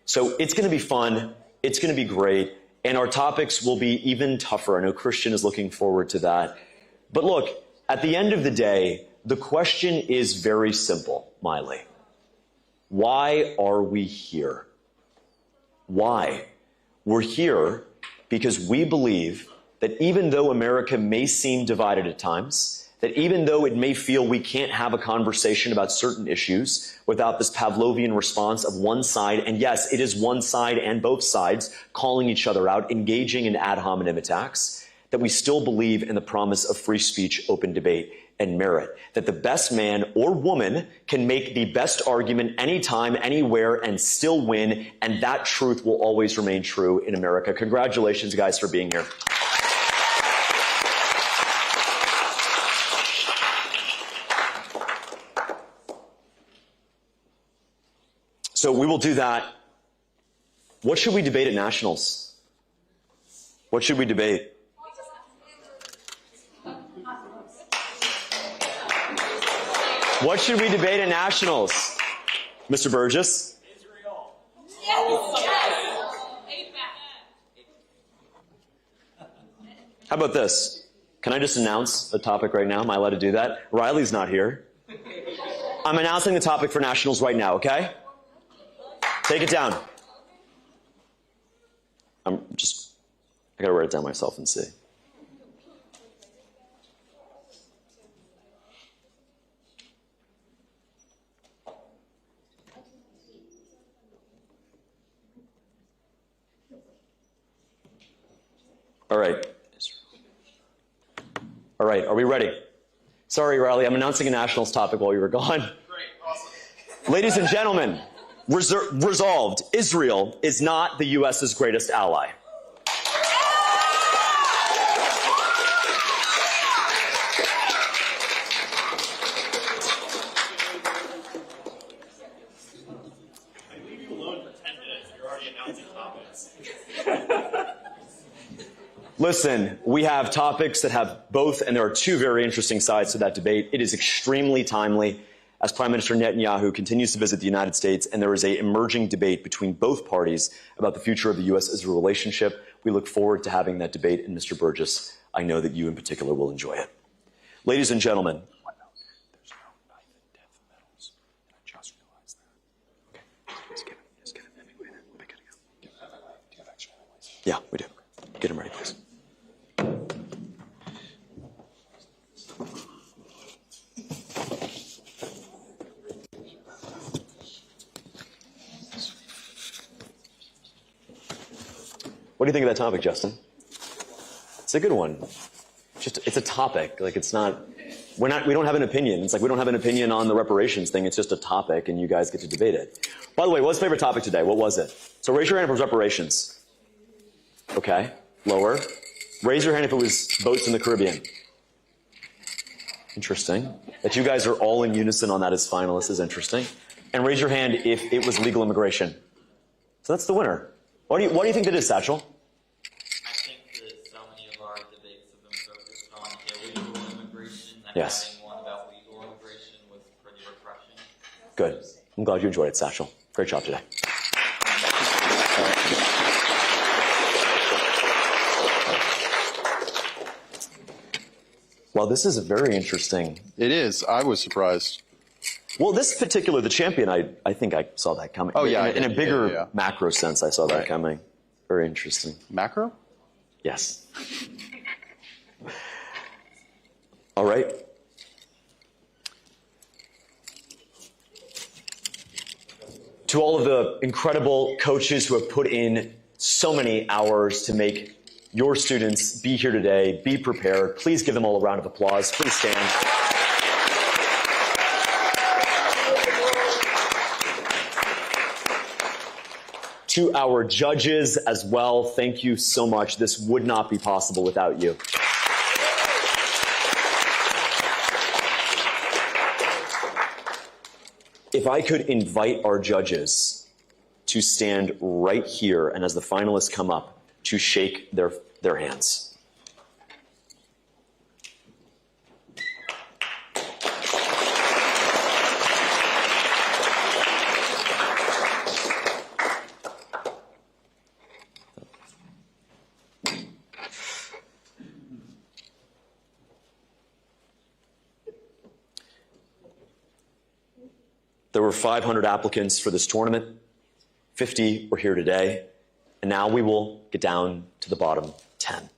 So it's going to be fun. It's going to be great. And our topics will be even tougher. I know Christian is looking forward to that. But look, at the end of the day, the question is very simple, Miley. Why are we here? Why? We're here because we believe that even though America may seem divided at times, that even though it may feel we can't have a conversation about certain issues without this Pavlovian response of one side, and yes, it is one side and both sides calling each other out, engaging in ad hominem attacks, that we still believe in the promise of free speech, open debate, and merit, that the best man or woman can make the best argument anytime, anywhere, and still win, and that truth will always remain true in America. Congratulations, guys, for being here. So we will do that. What should we debate at Nationals? What should we debate? What should we debate at Nationals? Mr. Burgess?
Israel. Yes.
How about this? Can I just announce a topic right now? Am I allowed to do that? Riley's not here. I'm announcing the topic for nationals right now, okay? Take it down. I gotta write it down myself and see. All right. All right, are we ready? Sorry, Riley, I'm announcing a nationals topic while you were gone.
Great, awesome.
Ladies and gentlemen, resolved, Israel is not the U.S.'s greatest ally.
I leave you alone for 10 minutes. You're already announcing topics.
Listen, we have topics that have both, and there are two very interesting sides to that debate. It is extremely timely as Prime Minister Netanyahu continues to visit the United States, and there is an emerging debate between both parties about the future of the U.S.-Israel relationship. We look forward to having that debate, and Mr. Burgess, I know that you in particular will enjoy it. Ladies and gentlemen.
There's no life and death medals, and I just realized that. Okay, just get him. We'll be good to go. Do you have extra anyways?
Yeah, we do. Get him ready, please. What do you think of that topic, Justin? It's a good one. It's a topic. Like, it's not, we don't have an opinion. It's like we don't have an opinion on the reparations thing. It's just a topic, and you guys get to debate it. By the way, what's your favorite topic today? What was it? So raise your hand if it was reparations. Okay. Lower. Raise your hand if it was boats in the Caribbean. Interesting. That you guys are all in unison on that as finalists is interesting. And raise your hand if it was legal immigration. So that's the winner. What do you think that is, Satchel?
I think that so many of our debates have been focused on illegal immigration, that
Yes.
having one about legal immigration was pretty refreshing.
Good. I'm glad you enjoyed it, Satchel. Great job today. Well, this is a very interesting.
It is. I was surprised.
Well, this particular, the champion, I think I saw that coming.
Oh, yeah.
In a bigger
yeah.
macro sense, I saw that coming. Very interesting.
Macro?
Yes. All right. To all of the incredible coaches who have put in so many hours to make your students be here today, be prepared, please give them all a round of applause. Please stand. To our judges as well, thank you so much. This would not be possible without you. If I could invite our judges to stand right here and as the finalists come up to shake their hands. There were 500 applicants for this tournament. 50 were here today. And now we will get down to the bottom 10.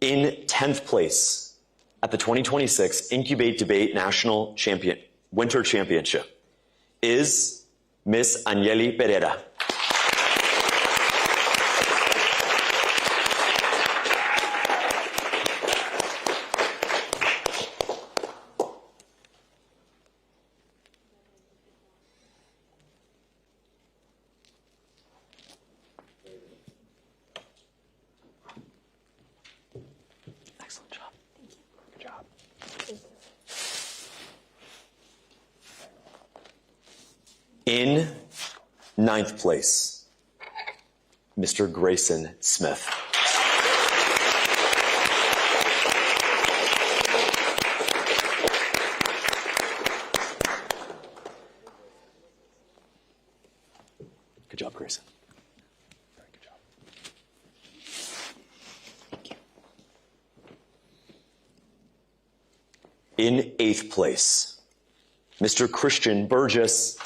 In 10th place at the 2026 Incubate Debate National Winter Championship is Miss Angeli Pereira. In 9th place, Mr. Grayson Smith. Good job, Grayson. Very good job. In 8th place, Mr. Christian Burgess.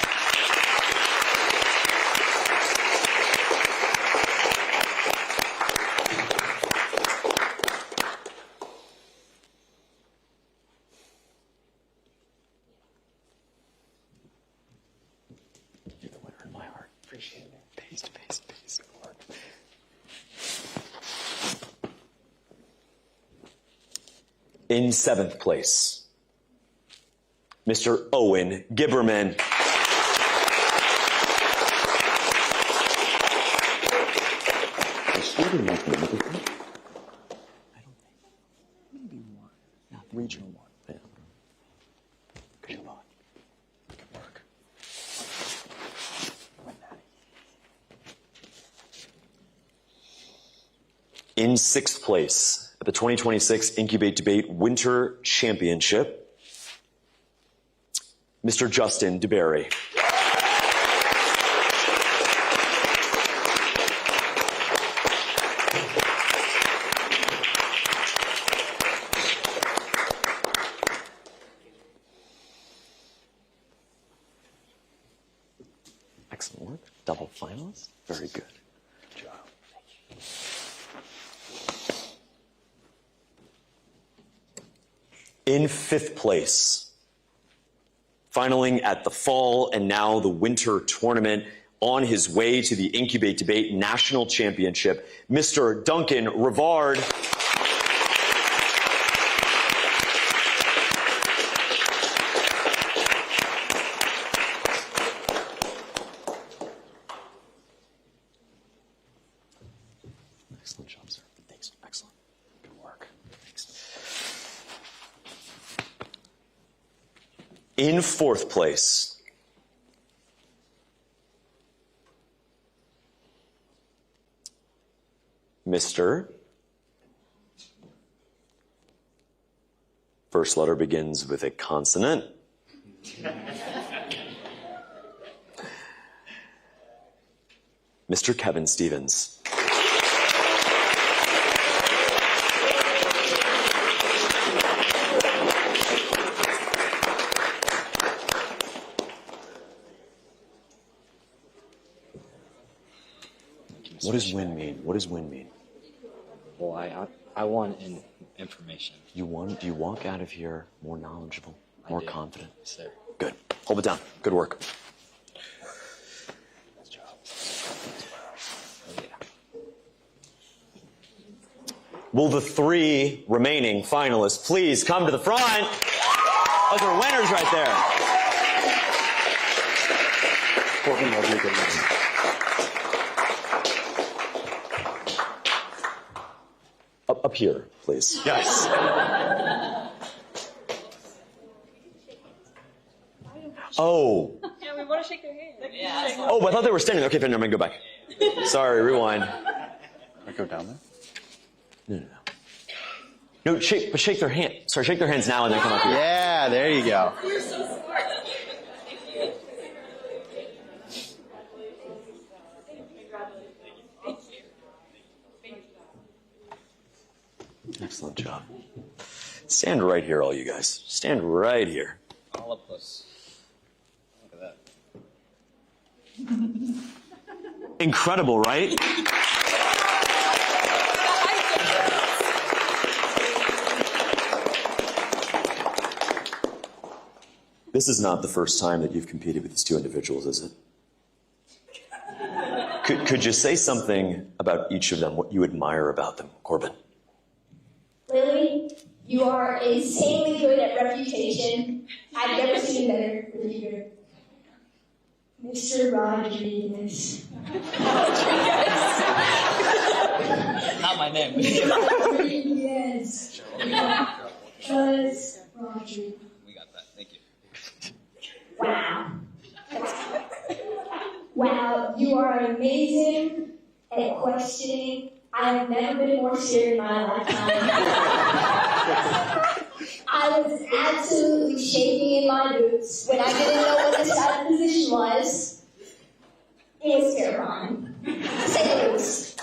You're the winner in my heart. Appreciate it. Paste, paste, paste. Lord.
In 7th place, Mr. Owen Gibberman.
Maybe one. Yeah, regional one. Yeah. Good job. Good work. Win that.
In 6th place at the 2026 Incubate Debate Winter Championship, Mr. Justin DeBerry.
Excellent work. Double finalist. Very good. Good job.
In 5th place, finaling at the fall and now the winter tournament, on his way to the Incubate Debate National Championship, Mr. Duncan Rivard.
Excellent job, sir. Thanks. Excellent. Good work. Thanks.
In 4th place, Mr. First letter begins with a consonant. Mr. Kevin Stevens. What does win mean? What does win mean?
Well, I want information.
Do you walk out of here more knowledgeable, more confident?
Yes, sir.
Good. Hold it down. Good work.
Nice job.
Will the 3 remaining finalists please come to the front? Those are winners right there.
Corbin, that'll be a good one.
Up here, please.
Yes.
Oh.
Yeah, we want to shake their hand.
Oh, I thought they were standing. Okay, fine, never mind. Go back. Sorry, rewind.
I go down there?
No, shake their hand. Sorry, shake their hands now and then come up here.
Yeah, there you go.
You're so smart.
Excellent job. Stand right here, all you guys. Stand right here.
All of us. Look at that.
Incredible, right? This is not the first time that you've competed with these 2 individuals, is it? Could you say something about each of them, what you admire about them, Corbin?
Lily, you are insanely good at reputation. I've never seen a better leader. Mr. Rodriguez.
Not my name.
Rodriguez. Rodriguez.
We got that. Thank you.
Wow. Wow, you are amazing at questioning. I have never been more scared in my lifetime. I was absolutely shaking in my boots when I didn't know what the side position was. It was terrifying, to say the least.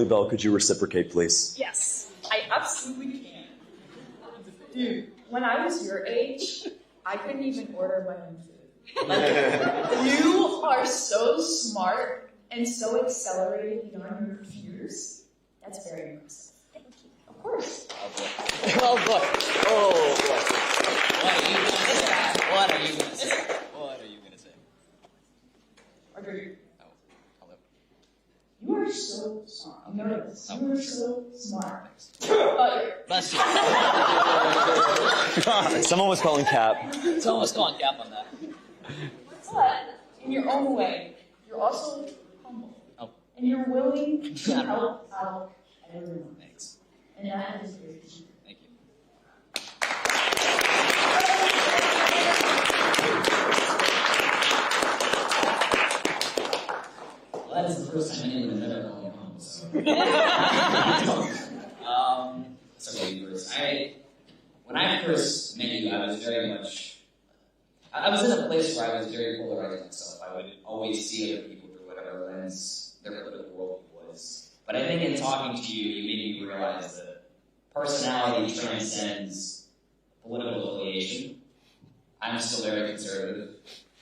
Bell, could you reciprocate, please?
Yes, I absolutely can. Dude, when I was your age, I couldn't even order my own food. Like, you are so smart and so accelerated beyond your peers. That's very impressive. Thank you. Of course.
Oh boy. Oh boy. What are you going to say? What are you going to say?
Audrey, you are so smart. You know this. You are so smart.
Bless you.
Someone was calling Cap.
Someone was calling Cap on that.
But in your own way, you're also humble.
Oh.
And you're willing to help out everyone.
Thanks.
And that is great.
Thank you. Well, that is the first time anyone has ever called me humble, so. So first. When I first met you, I was very much, I was in a place where I was very polarized myself. I would always see other people through whatever lens their political worldview was. But I think in talking to you, you made me realize that personality transcends political affiliation. I'm still very conservative.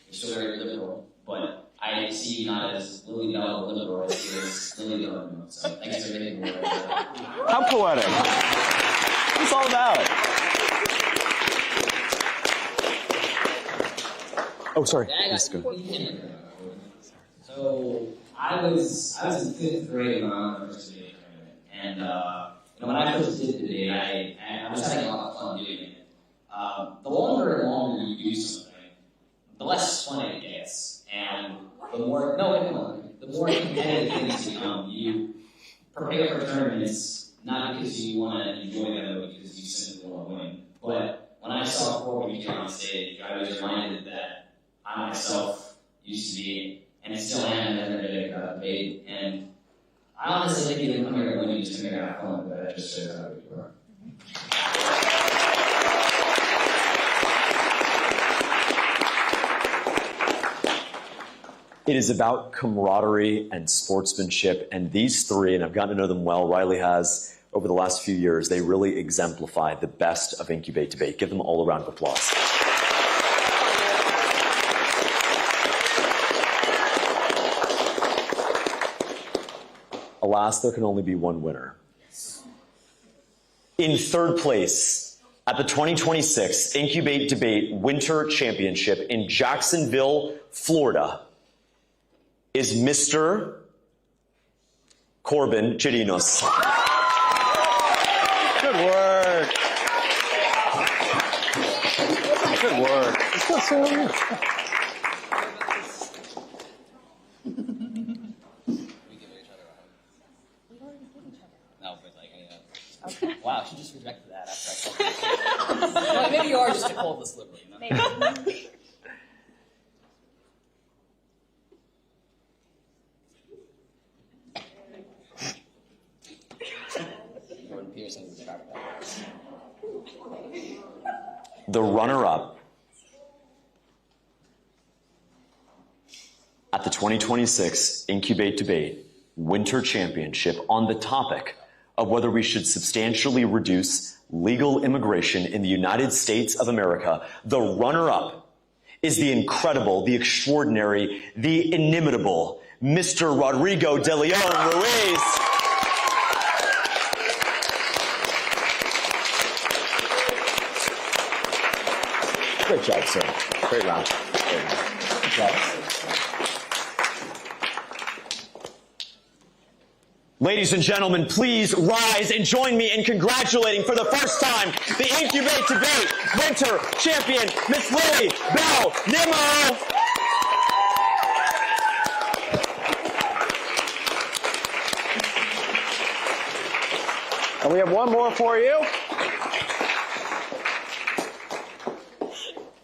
You're still very liberal. But I see you not as Lily Bell the liberal, as Lily Bell. So thanks for making me realize that.
How poetic. What's all about?
Oh, sorry.
Yeah,
Let's go.
So I was in 5th grade when I was on the first debate tournament, and when I first did debate, I was having a lot of fun doing it. The longer and longer you do something, the less fun it gets, and the more competitive things become. You prepare for tournaments not because you want to enjoy them, but because you simply want to win. But when I saw 4 people on stage, I was reminded that I myself used to be, and still am, an energetic about debate. And I honestly think you didn't come here to win, you just come here to have fun, but that just shows how good you are.
It is about camaraderie and sportsmanship, and these three, and I've gotten to know them well, Riley has, over the last few years, they really exemplify the best of Incubate debate. Give them all a round of applause. Alas, there can only be one winner. In 3rd place at the 2026 Incubate Debate Winter Championship in Jacksonville, Florida, is Mr. Corbin Chirinos.
Good work. Good work. It's not so easy.
Wow, she just rejected that after I said that. Maybe you are just a coldless liberal, you know?
Maybe.
The runner-up at the 2026 Incubate Debate Winter Championship on the topic of whether we should substantially reduce legal immigration in the United States of America. The runner-up is the incredible, the extraordinary, the inimitable Mr. Rodrigo de Leon Ruiz. Great job, sir. Great round. Good job. Ladies and gentlemen, please rise and join me in congratulating for the first time the Incubate Debate Winter Champion, Miss Lily Bell Nimmo.
And we have one more for you.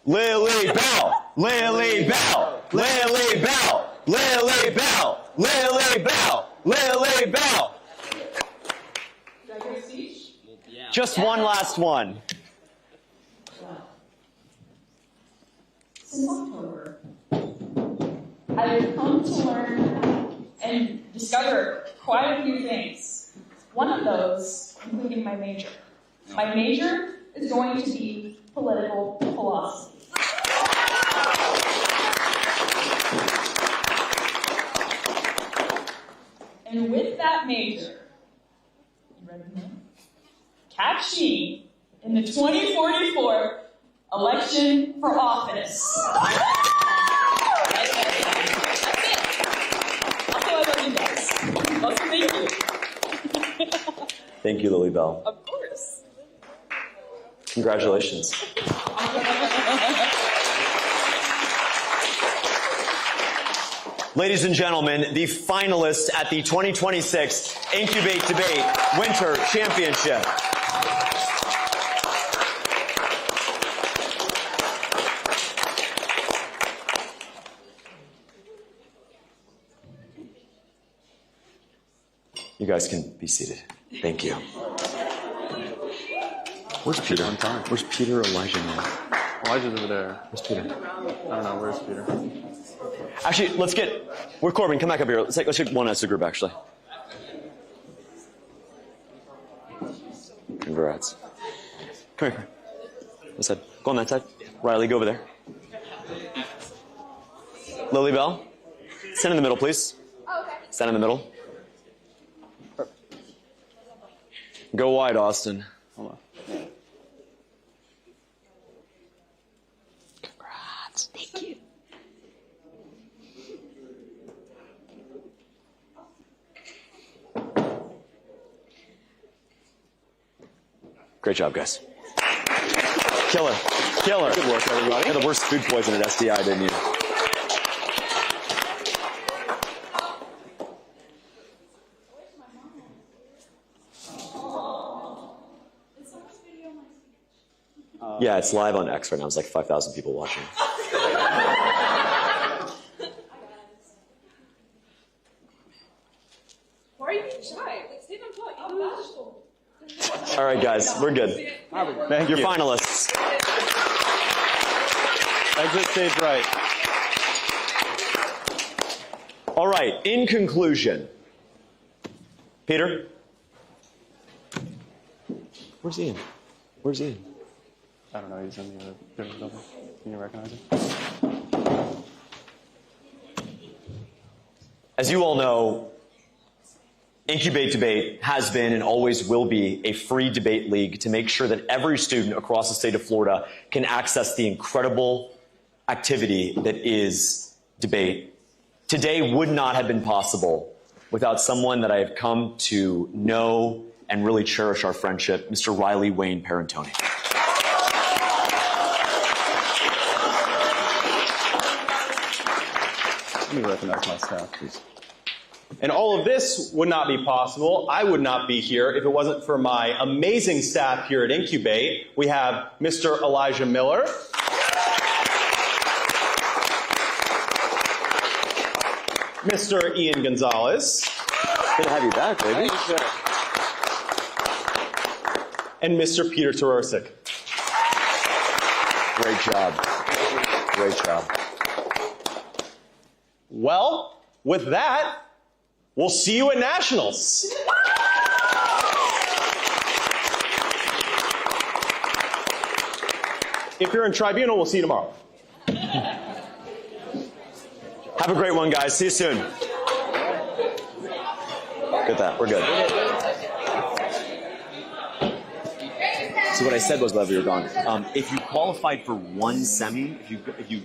Lily Bell, Lily Bell, Lily Bell, Lily Bell, Lily Bell, Lily Bell.
Did I get a speech?
Just one last one.
Since October, I have come to learn and and discover quite a few things. One of those, including my major. My major is going to be political philosophy. And with that major, you ready to know? Catch me in the 2044 election for office. That's it. I'll say I love you guys. Also, thank you.
Thank you, Lily Bell.
Of course.
Congratulations. Ladies and gentlemen, the finalists at the 2026 Incubate Debate Winter Championship. You guys can be seated. Thank you. Where's Peter? Where's Peter, Elijah, now?
Elijah's over there.
Where's Peter?
I don't know. Where's Peter?
Actually, where's Corbin? Come back up here. Let's take one as a group, actually. Congrats. Come here. This side. Go on that side. Riley, go over there. Lily Bell, stand in the middle, please.
Oh, okay.
Stand in the middle. Go wide, Austin.
Hold on.
Congrats. Thank you. Great job, guys. Killer. Killer. Good work, everybody. You had the worst food poison at SDI, didn't you? Yeah, it's live on X right now. It's like 5,000 people watching.
Why are you being shy? Say them talk. I'm bashful.
All right, guys, we're good.
Thank you.
You're finalists.
Exit stage right.
All right, in conclusion, Peter? Where's Ian? Where's Ian?
I don't know. He's in the other building. Can you recognize him?
As you all know, Incubate Debate has been and always will be a free debate league to make sure that every student across the state of Florida can access the incredible activity that is debate. Today would not have been possible without someone that I have come to know and really cherish our friendship, Mr. Riley Wayne Parentoni.
Let me recognize my staff, please. And all of this would not be possible. I would not be here if it wasn't for my amazing staff here at Incubate. We have Mr. Elijah Miller. Mr. Ian Gonzalez.
Good to have you back, baby.
And Mr. Peter Tarorsik.
Great job. Great job.
Well, with that, we'll see you at Nationals. If you're in Tribunal, we'll see you tomorrow.
Have a great one, guys. See you soon. Good that. We're good. So what I said was, Lev, you're gone. If you qualified for one semi, if you